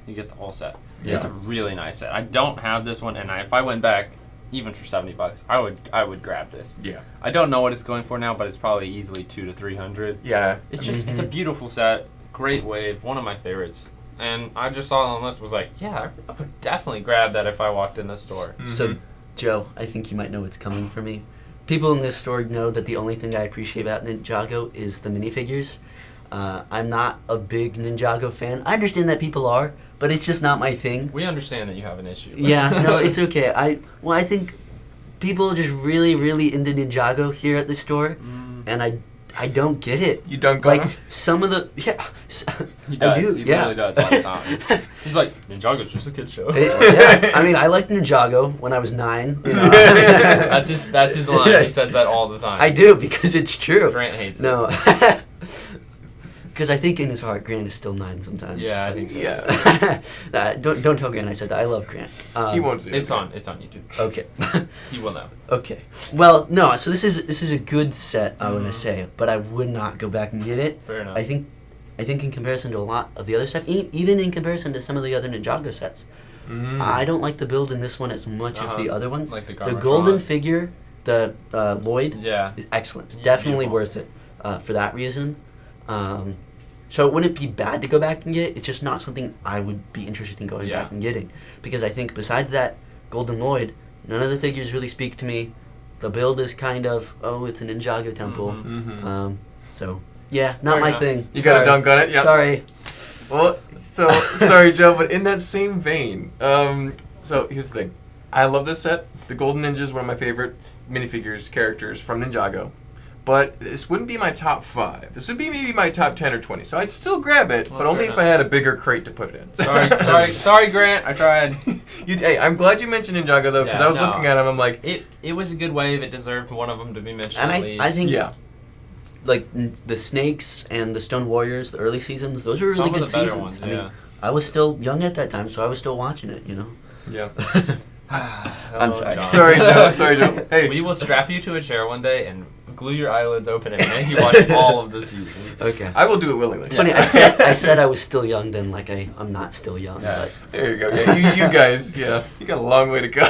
you get the whole set. Yeah. It's a really nice set. I don't have this one, and if I went back, even for $70, I would grab this. Yeah. I don't know what it's going for now, but it's probably easily $200 to $300. Yeah. It's just it's a beautiful set, great wave, one of my favorites. And I just saw it on the list, was like, yeah, I would definitely grab that if I walked in the store. So, Joe, I think you might know what's coming for me. People in this store know that the only thing I appreciate about Ninjago is the minifigures. I'm not a big Ninjago fan. I understand that people are, but it's just not my thing. We understand that you have an issue. Yeah, no, it's okay. I think people are just really, really into Ninjago here at the store, and I don't get it. You don't go? Like, some of the... Yeah. He does. I do, He yeah. really does all the time. He's like, Ninjago's just a kid show. Yeah, I mean, I liked Ninjago when I was 9. You know. That's his line. He says that all the time. I do, because it's true. Grant hates it. No. Because I think in his heart, Grant is still 9 sometimes. Yeah, I think so. Yeah. Don't tell Grant I said that. I love Grant. He won't see it. It's on YouTube. Okay. He will know. Okay. Well, no. So this is a good set, I want to say, but I would not go back and get it. Fair enough. I think in comparison to a lot of the other stuff, even in comparison to some of the other Ninjago sets, I don't like the build in this one as much as the other ones. Like the golden figure, the Lloyd, Yeah. is excellent. He's Definitely beautiful. worth it for that reason. So it wouldn't be bad to go back and get it. It's just not something I would be interested in going back and getting. Because I think besides that Golden Lloyd, none of the figures really speak to me. The build is kind of, it's an Ninjago temple. So, yeah, not Fair my enough. thing. You got a dunk on it? Yep. Sorry. Well, so sorry, Joe, but in that same vein, so here's the thing. I love this set. The Golden Ninja is one of my favorite minifigures characters from Ninjago. But this wouldn't be my top 5. This would be maybe my top 10 or 20. So I'd still grab it, but only if I had a bigger crate to put it in. Sorry, Grant. I tried. Hey, I'm glad you mentioned Ninjago though, because I was looking at him. I'm like, it was a good wave. It deserved one of them to be mentioned. And at least. I think, like the Snakes and the Stone Warriors, the early seasons, those were really Some good of the better seasons. ones, I mean, I was still young at that time, so I was still watching it. Yeah. I'm sorry. John. Sorry, Joe. Hey. We will strap you to a chair one day and glue your eyelids open and make you watch all of the season. Okay. I will do it willingly. It's funny. I said I was still young then, like I'm not still young. Yeah. But There you go. Yeah, you guys, you got a long way to go.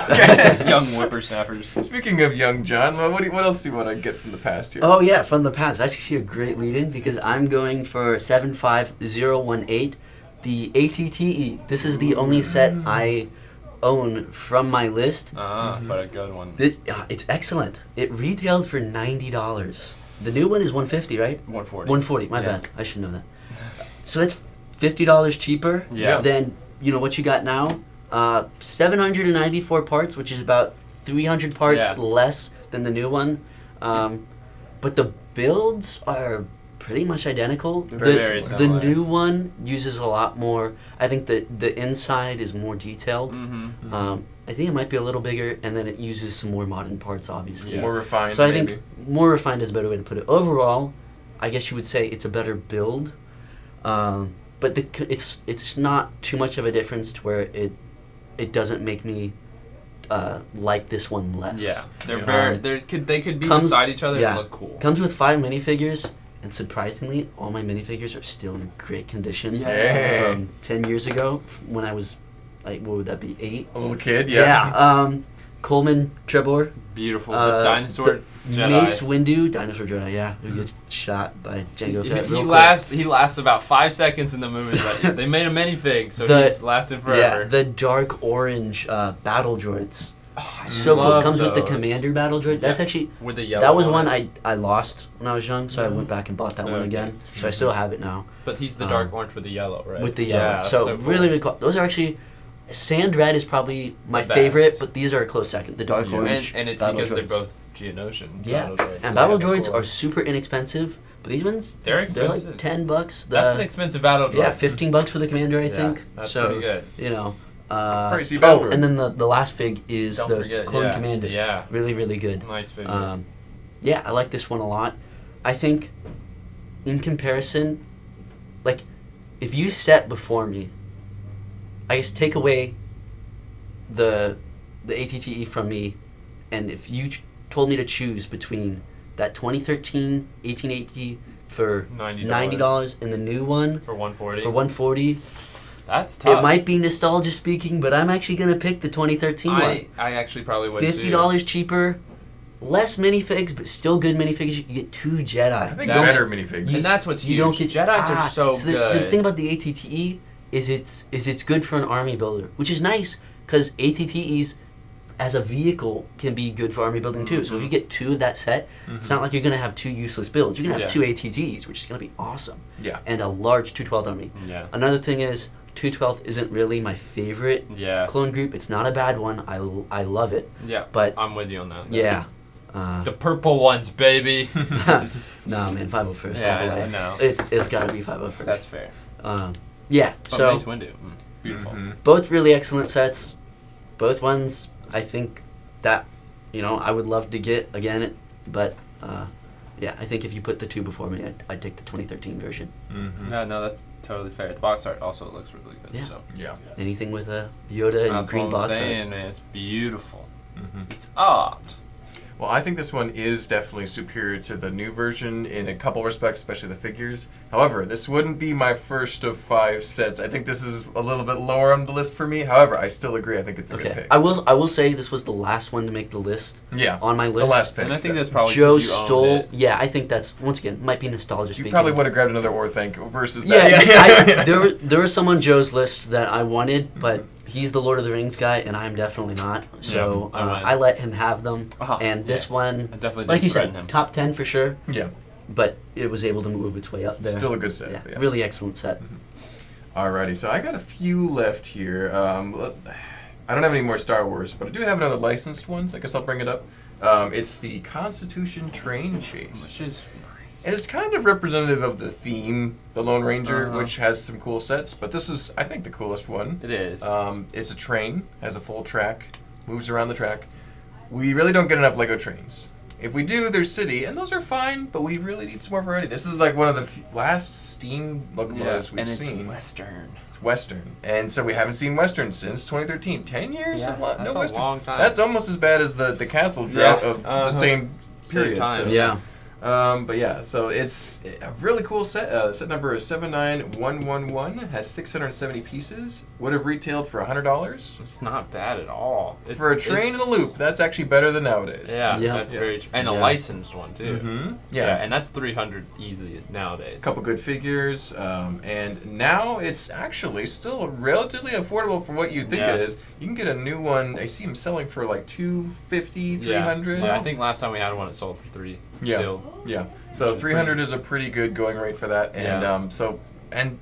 Young whippersnappers. Speaking of young John, what else do you want to get from the past here? oh yeah, from the past. That's actually a great lead-in because I'm going for 75018, the ATTE. This is the only set I own from my list. But a good one. It's excellent. It retailed for $90. The new one is $150, right? 140. $140. My bad. I should know that. So that's $50 cheaper than what you got now. 794 parts, which is about 300 parts less than the new one. But the builds are pretty much identical. Very The similar. new one uses a lot more. I think that the inside is more detailed. I think it might be a little bigger, and then it uses some more modern parts, obviously. More refined, So I maybe. think more refined is a better way to put it. Overall, I guess you would say it's a better build, but it's not too much of a difference to where it doesn't make me like this one less. Yeah, they could be Comes- beside each other yeah. and look cool. Comes with 5 minifigures, and surprisingly, all my minifigures are still in great condition. Yay. From 10 years ago, when I was, like, what would that be, 8? A little kid, yeah. Coleman Trebor. Beautiful. The dinosaur Jedi. Mace Windu, Dinosaur Jedi, yeah, who gets shot by Jango Fett real He lasts about 5 seconds in the movie, but they made a minifig, so he's lasted quick. forever. Yeah, the dark orange battle droids. Oh, I So cool. love Comes with the those. commander battle droid. That's actually, with the yellow. that was on one it. I lost when I was young, so I went back and bought that one Okay. again. So I still have it now. But he's the dark orange with the yellow, right? With the yellow. Yeah, so cool. really, really cool. Those are actually, Sand Red is probably my The favorite, best. but these are a close second. The dark orange and it's battle because they're droids. both Geonosian. Yeah, battle droids, and so battle they're droids cool. are super inexpensive, but these ones They're they're expensive. like $10. That's an expensive battle droid. Yeah, $15 for the commander, I Yeah, think. that's so pretty good. you know. Pricey battle droid. And then the last fig is Don't the forget, clone yeah. commander. Yeah. Really, really good. Nice figure. Yeah, I like this one a lot. I think, in comparison, like, if you set before me, I guess take away the ATTE from me, and if you told me to choose between that 2013 1880 for $90 and the new one for $140. for $140, That's tough. it might be nostalgia speaking, but I'm actually gonna pick the 2013 one. I actually probably would $50 cheaper, less minifigs, but still good minifigs. You get 2 Jedi. I think That- better minifigs. And that's what's huge. You don't get Jedis are so the good. thing about the ATTE is it's good for an army builder, which is nice because ATTEs as a vehicle can be good for army building too. So if you get 2 of that set, it's not like you're gonna have 2 useless builds. You're gonna have 2 ATTEs, which is gonna be awesome. Yeah. And a large 212th army. Yeah. Another thing is 212th isn't really my favorite Yeah. clone group. It's not a bad one. I love it. Yeah. But I'm with you on that. yeah. The purple ones, baby. Nah, man, 501st Yeah, all the way. I know. It's gotta be 501st. That's fair. Yeah. But So Mace Windu. Beautiful. both really excellent sets. Both ones, I think that, I would love to get again. But yeah, I think if you put the 2 before me, I'd take the 2013 version. No, that's totally fair. The box art also looks really good. Yeah. So. Yeah. Anything with a Yoda and That's green what box I'm art. saying, man. It's beautiful. It's art. Well, I think this one is definitely superior to the new version in a couple respects, especially the figures. However, this wouldn't be my first of 5 sets. I think this is a little bit lower on the list for me. However, I still agree. I think it's a good Okay, pick. I will say this was the last one to make the list. Yeah. On my list. The last pick. And I think yeah. that's probably Joe 'cause you owned stole. it. Yeah, I think that's once again might be nostalgia You speaking. probably would have grabbed another Orthanc versus Yeah, that. there was some on Joe's list that I wanted, but he's the Lord of the Rings guy, and I'm definitely not. So I went. I let him have them. Uh-huh, And this yes. one, I definitely like you did said, threaten him. top 10 for sure. Yeah. But it was able to move its way up there. Still a good set. Yeah, Yeah. really excellent set. Alrighty, so I got a few left here. I don't have any more Star Wars, but I do have another licensed ones. I guess I'll bring it up. It's the Constitution Train Chase. Which is And it's kind of representative of the theme, the Lone Ranger, Uh-huh. which has some cool sets, but this is, I think, the coolest one. It is. It's a train, has a full track, moves around the track. We really don't get enough Lego trains. If we do, there's City, and those are fine, but we really need some more variety. This is like one of the last steam locomotives we've and it's seen. Western. It's Western. And so we haven't seen Western since 2013. 10 years Yeah, of that's no a Western. long time. That's almost as bad as the castle drought Yeah, of the uh-huh. same Same period. time. so- Yeah. But yeah, so it's a really cool set. Set number is 79111. Has 670 pieces. Would have retailed for $100 It's not bad at all. for a train in the loop. That's actually better than nowadays. Yeah, Yeah. that's Yeah. very true. And a Yeah. licensed one too. Mm-hmm. Yeah. Yeah. and that's 300 easy nowadays. A couple good figures, and now it's actually still relatively affordable for what you think Yeah. it is. You can get a new one. I see them selling for like $250, $300. Yeah, I think last time we had one, it sold for $300. Yeah. Still. Yeah. So 300 is a pretty good going rate for that, and Yeah. and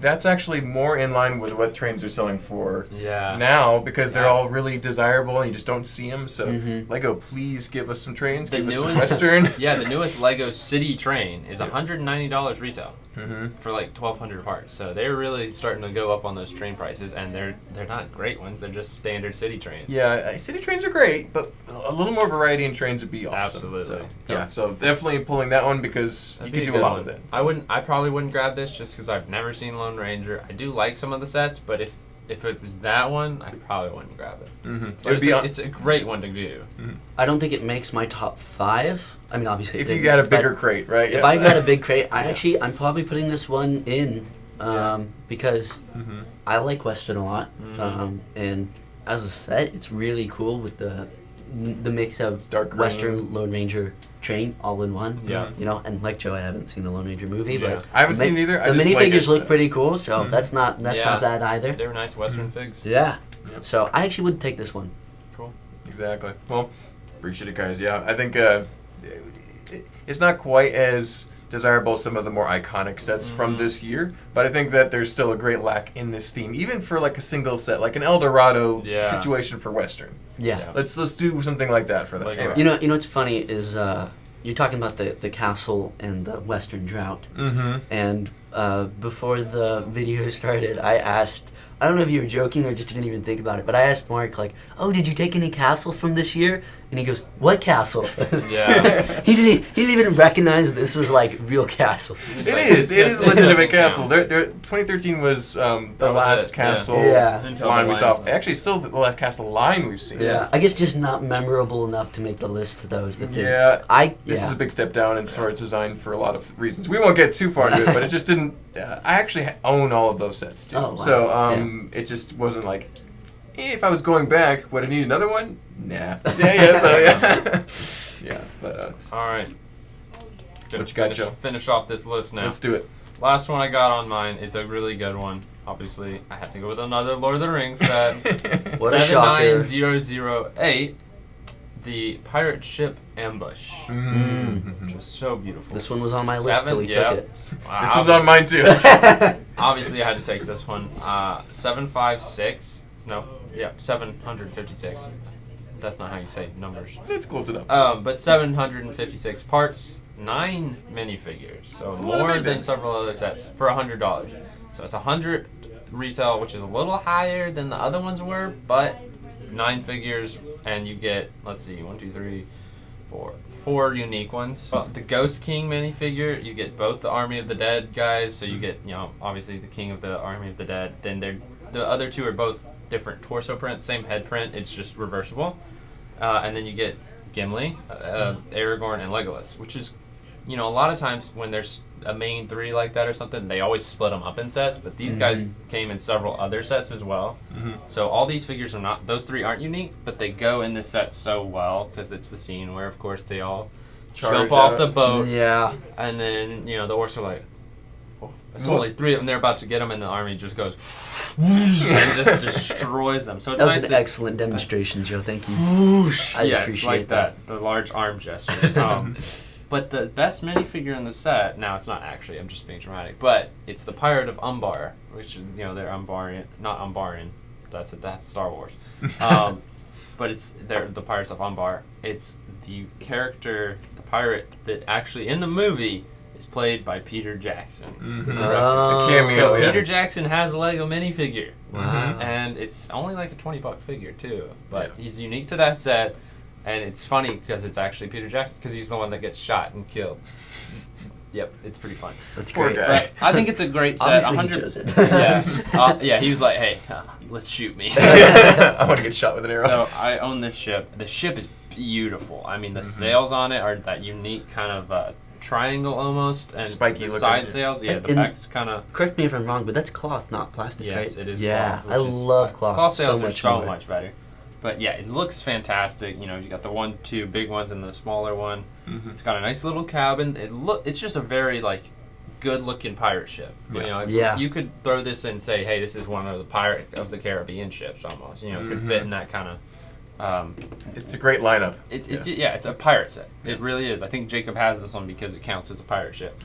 that's actually more in line with what trains are selling for Yeah. now because they're Yeah. all really desirable and you just don't see them. So Mhm. Lego, please give us some trains. The Give us some newest- Western. Yeah, the newest Lego City train is Yeah. $190 retail Mm-hmm. for like 1,200 parts. So they're really starting to go up on those train prices, and they're not great ones. They're just standard city trains. Yeah, city trains are great, but a little more variety in trains would be awesome. Absolutely. So, yeah, so definitely pulling that one because That'd you be could a do a good lot one. with it. I probably wouldn't grab this just because I've never seen Lone Ranger. I do like some of the sets, but if if it was that one, I probably wouldn't grab it. Mm-hmm. But it's a great one to do. Mm-hmm. I don't think it makes my top 5. I mean, obviously, if you got a bigger crate, right? If I got a big crate, I'm probably putting this one in because I like Western a lot, and as a set, it's really cool with the mix of dark Western Lone Ranger train all in one. Yeah. You know, and like Joe, I haven't seen the Lone Ranger movie, but I haven't seen it either. The minifigures look pretty cool, so that's not bad either. They were nice Western figs. Yeah. Yep. So I actually would take this one. Cool. Exactly. Well, appreciate it, guys. Yeah, I think it's not quite as desirable as some of the more iconic sets from this year, but I think that there's still a great lack in this theme, even for like a single set, like an El Dorado situation for Western. Yeah. Let's do something like that for them. Like anyway. You know what's funny is you're talking about the castle and the Western drought, and before the video started, I asked. I don't know if you were joking or just didn't even think about it, but I asked Mark, like, "Oh, did you take any castle from this year?" And he goes, "What castle?" Yeah. he didn't even recognize this was like real castle. It is a legitimate castle. 2013 was the last castle line we saw. Actually, still the last castle line we've seen. Yeah, I guess just not memorable enough to make the list. Those that this is a big step down in sort of design for a lot of reasons. We won't get too far into it, but it just didn't. I actually own all of those sets too, so it just wasn't like. If I was going back, would I need another one? Nah. Yeah. But all right. What you got, Joe? Finish off this list now. Let's do it. Last one I got on mine is a really good one. Obviously, I had to go with another Lord of the Rings set. What a shocker. 79008, the pirate ship ambush. Which is so beautiful. This one was on my list till we took it. Wow, this was on mine too. Obviously, I had to take this one. 756. No. Yeah, 756. That's not how you say numbers. It's close enough. But 756 parts, 9 minifigures. So more than several other sets for $100. So it's $100 retail, which is a little higher than the other ones were, but 9 figures, and you get, let's see, 1, 2, 3, 4 unique ones. Well, the Ghost King minifigure, you get both the Army of the Dead guys, so you get, obviously the King of the Army of the Dead. Then the other two are both different torso prints, same head print, it's just reversible. And then you get Gimli, Aragorn, and Legolas, which is, a lot of times when there's a main 3 like that or something, they always split them up in sets, but these guys came in several other sets as well. So all these figures those 3 aren't unique, but they go in this set so well, because it's the scene where, of course, they all jump off the boat. Yeah. And then, the orcs are like, it's only 3 of them. They're about to get them, and the army just goes and just destroys them. So it's that was nice an excellent demonstration, Joe. Thank you. I appreciate like that. The large arm gestures. But the best minifigure in the set, now it's not actually, I'm just being dramatic, but it's the Pirate of Umbar, which, they're Umbarian, not Umbarian. That's Star Wars. But they're the Pirates of Umbar. It's the character, the pirate, that actually in the movie is played by Peter Jackson. A cameo. So Peter Jackson has a Lego minifigure. Wow. And it's only like a $20 figure too. But he's unique to that set. And it's funny because it's actually Peter Jackson, because he's the one that gets shot and killed. Yep, it's pretty fun. That's Poor great. guy. But I think it's a great set. Obviously he chose it. Yeah, he was like, hey, let's shoot me. I want to get shot with an arrow. So I own this ship. The ship is beautiful. I mean, the sails on it are that unique kind of triangle almost, and spiky the looking. side sails. Yeah, the back's kind of. Correct me if I'm wrong, but that's cloth, not plastic, right? Yes, it is. Yeah, cloth, I love cloth. Cloth sails so are much so more. much better. But yeah, it looks fantastic. You got the 2 big ones and the smaller one. It's got a nice little cabin. It's just a very good-looking pirate ship. You could throw this and say, hey, this is one of the Pirate of the Caribbean ships almost. It could fit in that kind of. It's a great lineup. It's a pirate set. It really is. I think Jacob has this one because it counts as a pirate ship.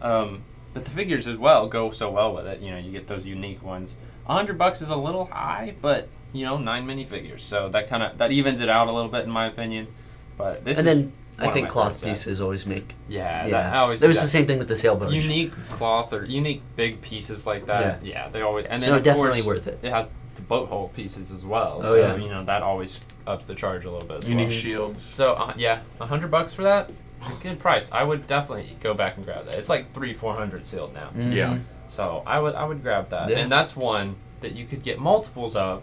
But the figures as well go so well with it. You get those unique ones. $100 is a little high, but 9 minifigures, so that evens it out a little bit in my opinion. But this I think cloth pieces always make. I always. There was the same thing with the sailboat. Unique cloth or unique big pieces like that. Yeah, they always. And then so of definitely course, worth it. It has the boat hull pieces as well. Oh, so that always ups the charge a little bit. Unique shields. So $100 for that. Good price. I would definitely go back and grab that. It's like $300-400 sealed now. Yeah. So I would grab that, and that's one that you could get multiples of,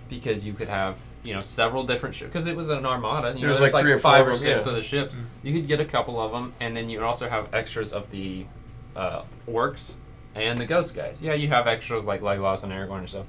because you could have several different ships, because it was an armada. There's like 3 or 4 5 or of them, 6 of the ships. You could get a couple of them, and then you would also have extras of the orcs and the ghost guys. Yeah, you have extras like Legolas and Aragorn and stuff.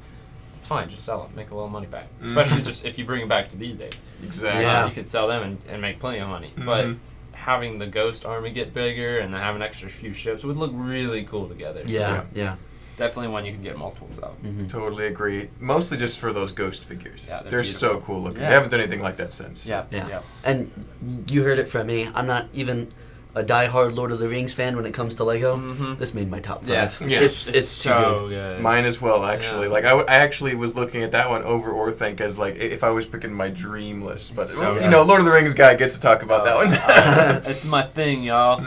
It's fine, just sell them, make a little money back. Especially just if you bring them back to these days. Exactly. Yeah. You could sell them and make plenty of money. But having the ghost army get bigger and have an extra few ships would look really cool together. Yeah, So yeah. definitely one you can get multiples of. Totally agree. Mostly just for those ghost figures. Yeah, they're they're so beautiful. cool looking. Yeah. They haven't done anything like that since. Yeah. And you heard it from me. I'm not even a diehard Lord of the Rings fan when it comes to Lego. This made my top 5. Yeah. Yeah. It's too so good. Mine as well, actually. Yeah. Like I actually was looking at that one over Orthanc as like if I was picking my dream list. But So you know, Lord of the Rings guy gets to talk about that one. It's my thing, y'all.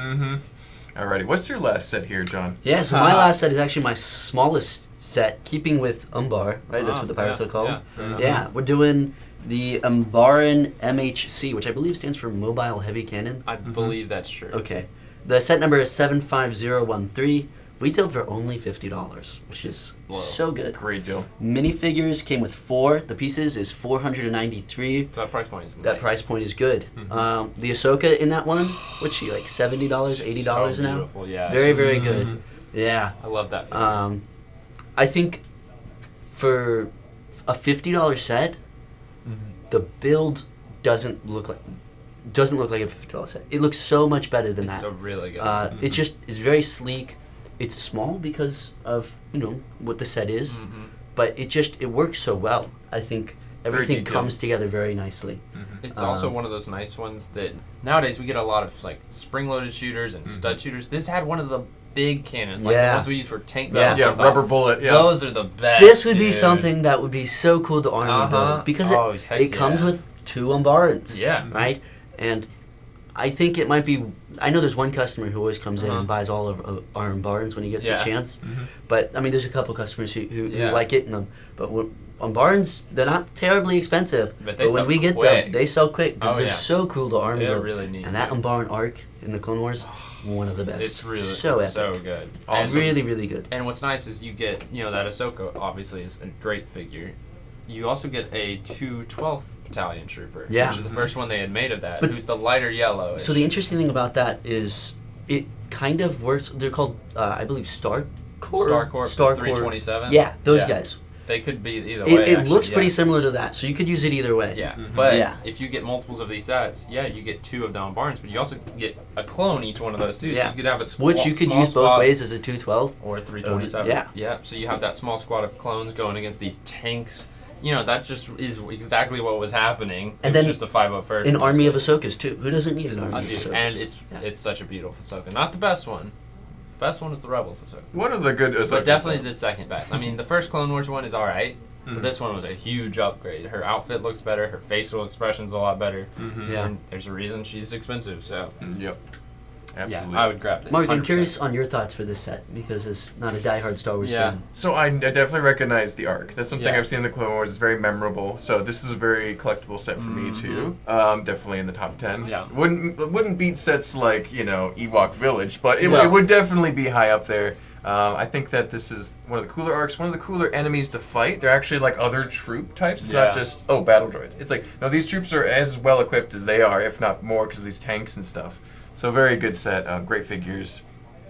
Alrighty, what's your last set here, John? Yeah, so my last set is actually my smallest set, keeping with Umbar, right? That's what the pirates are called. Yeah, we're doing the Umbaran MHC, which I believe stands for Mobile Heavy Cannon. I believe that's true. Okay. The set number is 75013. Retailed for only $50, which is so good. Great deal. Minifigures came with 4. The pieces is $493. So that price point is nice. That price point is good. The Ahsoka in that one, what's she, like $70, $80 so now? beautiful, yeah. Very, very good. Yeah. I love that figure. I think for a $50 set, the build doesn't look like a $50 set. It looks so much better than It's that. so really good. It just is very sleek. It's small because of what the set is, but it works so well. I think everything comes together very nicely. It's also one of those nice ones that nowadays we get a lot of like spring-loaded shooters and stud shooters. This had one of the big cannons, like the ones we use for tank battles. Yeah, rubber bullet. Yeah. Those are the best. This would be dude. something that would be so cool to army build because it comes with 2 Umbarans. Yeah. Right? And I think it might be. I know there's one customer who always comes in and buys all of our Umbarans when he gets a chance. But I mean, there's a couple customers who like it, but Umbarans, they're not terribly expensive. But when we get them, they sell quick because they're yeah. so cool to army They're build. really neat. And that Umbaran arc in the Clone Wars, one of the best. It's really so epic. so good. Awesome. Really, really good. And what's nice is you get, that Ahsoka obviously is a great figure. You also get a 212th Battalion Trooper, Yeah. which is the first one they had made of that, who's the lighter yellow. So the interesting thing about that is it kind of works. They're called, I believe, Star Corps. Star 327. Yeah, those guys. They could be either way. It looks pretty similar to that, so you could use it either way. Yeah, but if you get multiples of these sets, you get 2 of them Barnes, but you also get a clone each one of those too. Yeah. So you could have a which you could small use both squad ways as a 212 or a 327. Yeah. So you have that small squad of clones going against these tanks. That just is exactly what was happening. And it was then just a 501st. an army of Ahsokas too. Who doesn't need an army of Ahsokas? And it's such a beautiful Ahsoka. Not the best one. The best one is the Rebels Ahsoka. One of the good Ahsokas. But definitely the second best. I mean, the first Clone Wars one is all right. But this one was a huge upgrade. Her outfit looks better. Her facial expression's a lot better. Yeah. And there's a reason she's expensive. So Yep. Absolutely. I would grab this. Mark, I'm 100%. curious on your thoughts for this set because as not a diehard Star Wars fan. So I definitely recognize the arc. That's something Yeah. I've seen in the Clone Wars. It's very memorable. So this is a very collectible set for me too. Definitely in the top 10. Yeah. Wouldn't beat sets like Ewok Village, but it Yeah. would definitely be high up there. I think that this is one of the cooler arcs, one of the cooler enemies to fight. They're actually like other troop types. It's not just battle droids. It's like no, these troops are as well equipped as they are, if not more, because of these tanks and stuff. So very good set, great figures,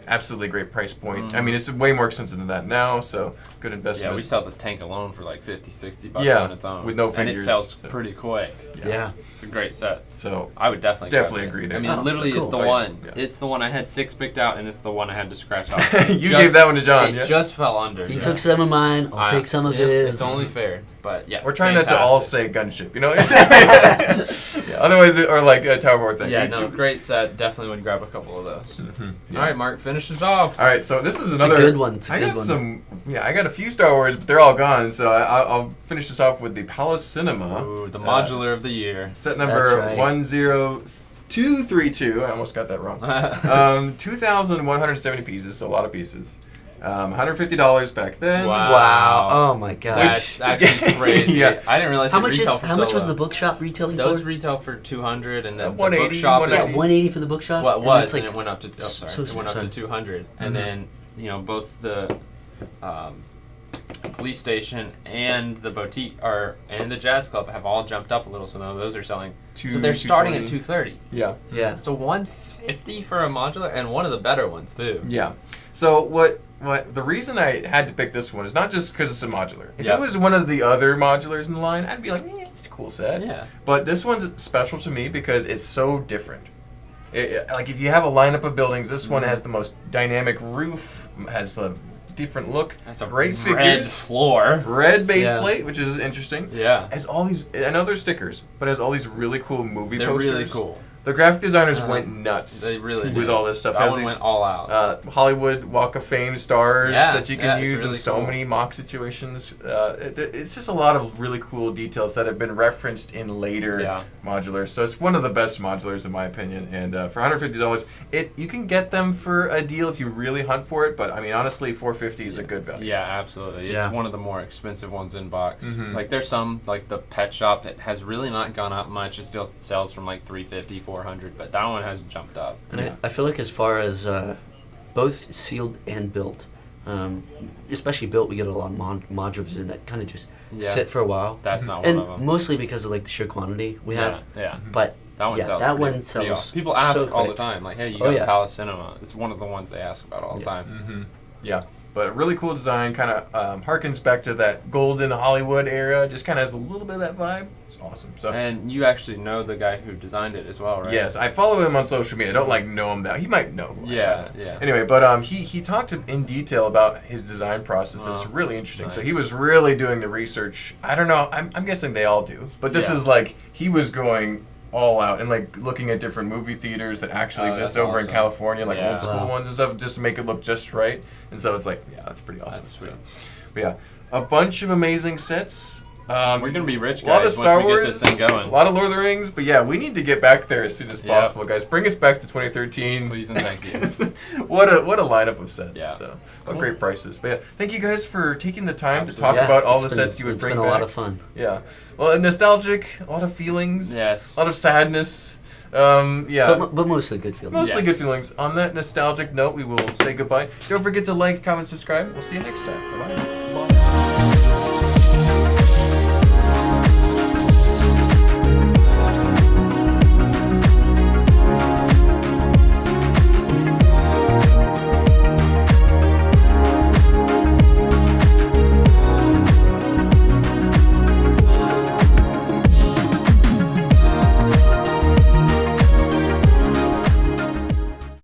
absolutely great price point. I mean, it's way more expensive than that now, so good investment. Yeah, we sell the tank alone for like $50-$60 Yeah, on its own. with no And figures. it sells pretty quick. Yeah. It's a great set. So I would definitely grab agree this. there. I mean, Oh, literally cool. it's the Right, one. yeah. It's the one I had 6 picked out, and it's the one I had to scratch off. you gave that one to John. It just fell under. He took some of mine. I'll take some of his. It's only fair. But yeah, We're trying not to all say gunship, Otherwise, or like a Tower War thing. Yeah, no, great set. Definitely would grab a couple of those. All right, Mark, finish us off. All right, so this is It's another a good one. It's a I good got one. some. Yeah, I got a few Star Wars, but they're all gone. So I'll finish this off with the Palace Cinema. Ooh, the modular of the year. Set That's number right. 10232. I almost got that wrong. 2,170 pieces, so a lot of pieces. $150 back then. Wow. Oh my god. That's actually crazy. Yeah. I didn't realize How it much retail for how so much was low. the bookshop retailing Those for? retail for $200, and then the 180, bookshop Yeah, 180. 180 for the bookshop. What and was, it's like, and it went up to it went up sorry. to 200, and then both the police station and the boutique and the jazz club have all jumped up a little, so now those are selling. So they're starting at $230. Yeah. Yeah. So $150 for a modular, and one of the better ones too. Yeah. So what the reason I had to pick this one is not just because it's a modular. If it was one of the other modulars in the line, I'd be like, it's a cool set. Yeah. But this one's special to me because it's so different. Like if you have a lineup of buildings, this one has the most dynamic roof, has a different look. That's a great red figures, floor, red base plate, which is interesting. Yeah. Has all these. I know they're stickers, but has all these really cool movie posters. They're really cool. The graphic designers went nuts. They really with did. all this stuff. That one went all out. Hollywood Walk of Fame stars that you can use really in so cool. many mock situations. It's just a lot of really cool details that have been referenced in later modulars. So it's one of the best modulars in my opinion. And for $150, you can get them for a deal if you really hunt for it. But I mean, honestly, $450 is a good value. Yeah, absolutely. It's one of the more expensive ones in box. Mm-hmm. Like there's some like the pet shop that has really not gone up much. It still sells from like $350, $400, but that one has jumped up. And I feel like as far as both sealed and built, especially built, we get a lot of modulars in that kind of just sit for a while. That's not and one of them. Mostly because of like the sheer quantity we have. Yeah. But that one sells. That one pretty sells. awesome. People ask so all the quick. time, like, "Hey, you got Palace Cinema?" It's one of the ones they ask about all the time. Mm-hmm. Yeah. But a really cool design, kind of harkens back to that golden Hollywood era. Just kind of has a little bit of that vibe. It's awesome. So, and you actually know the guy who designed it as well, right? Yes, I follow him on social media. I don't know him that. He might know. Yeah. Anyway, but he talked in detail about his design process. It's really interesting. Nice. So he was really doing the research. I don't know. I'm guessing they all do. But this is like he was going all out and like looking at different movie theaters that actually exist over in California, like old school ones and stuff, just to make it look just right. And so it's like, that's pretty awesome. That's sweet. But a bunch of amazing sets. We're gonna be rich, guys. A lot of Star once we Wars, get this thing going. a lot of Lord of the Rings, but we need to get back there as soon as possible, guys. Bring us back to 2013. Please and thank you. What a lineup of sets. Yeah. So, what great prices. But thank you guys for taking the time to talk about all the sets you would bring back. It's been a lot of fun. Yeah. Well, nostalgic, a lot of feelings. Yes. A lot of sadness. But mostly good feelings. Mostly good feelings. On that nostalgic note, we will say goodbye. Don't forget to like, comment, subscribe. We'll see you next time. Bye-bye.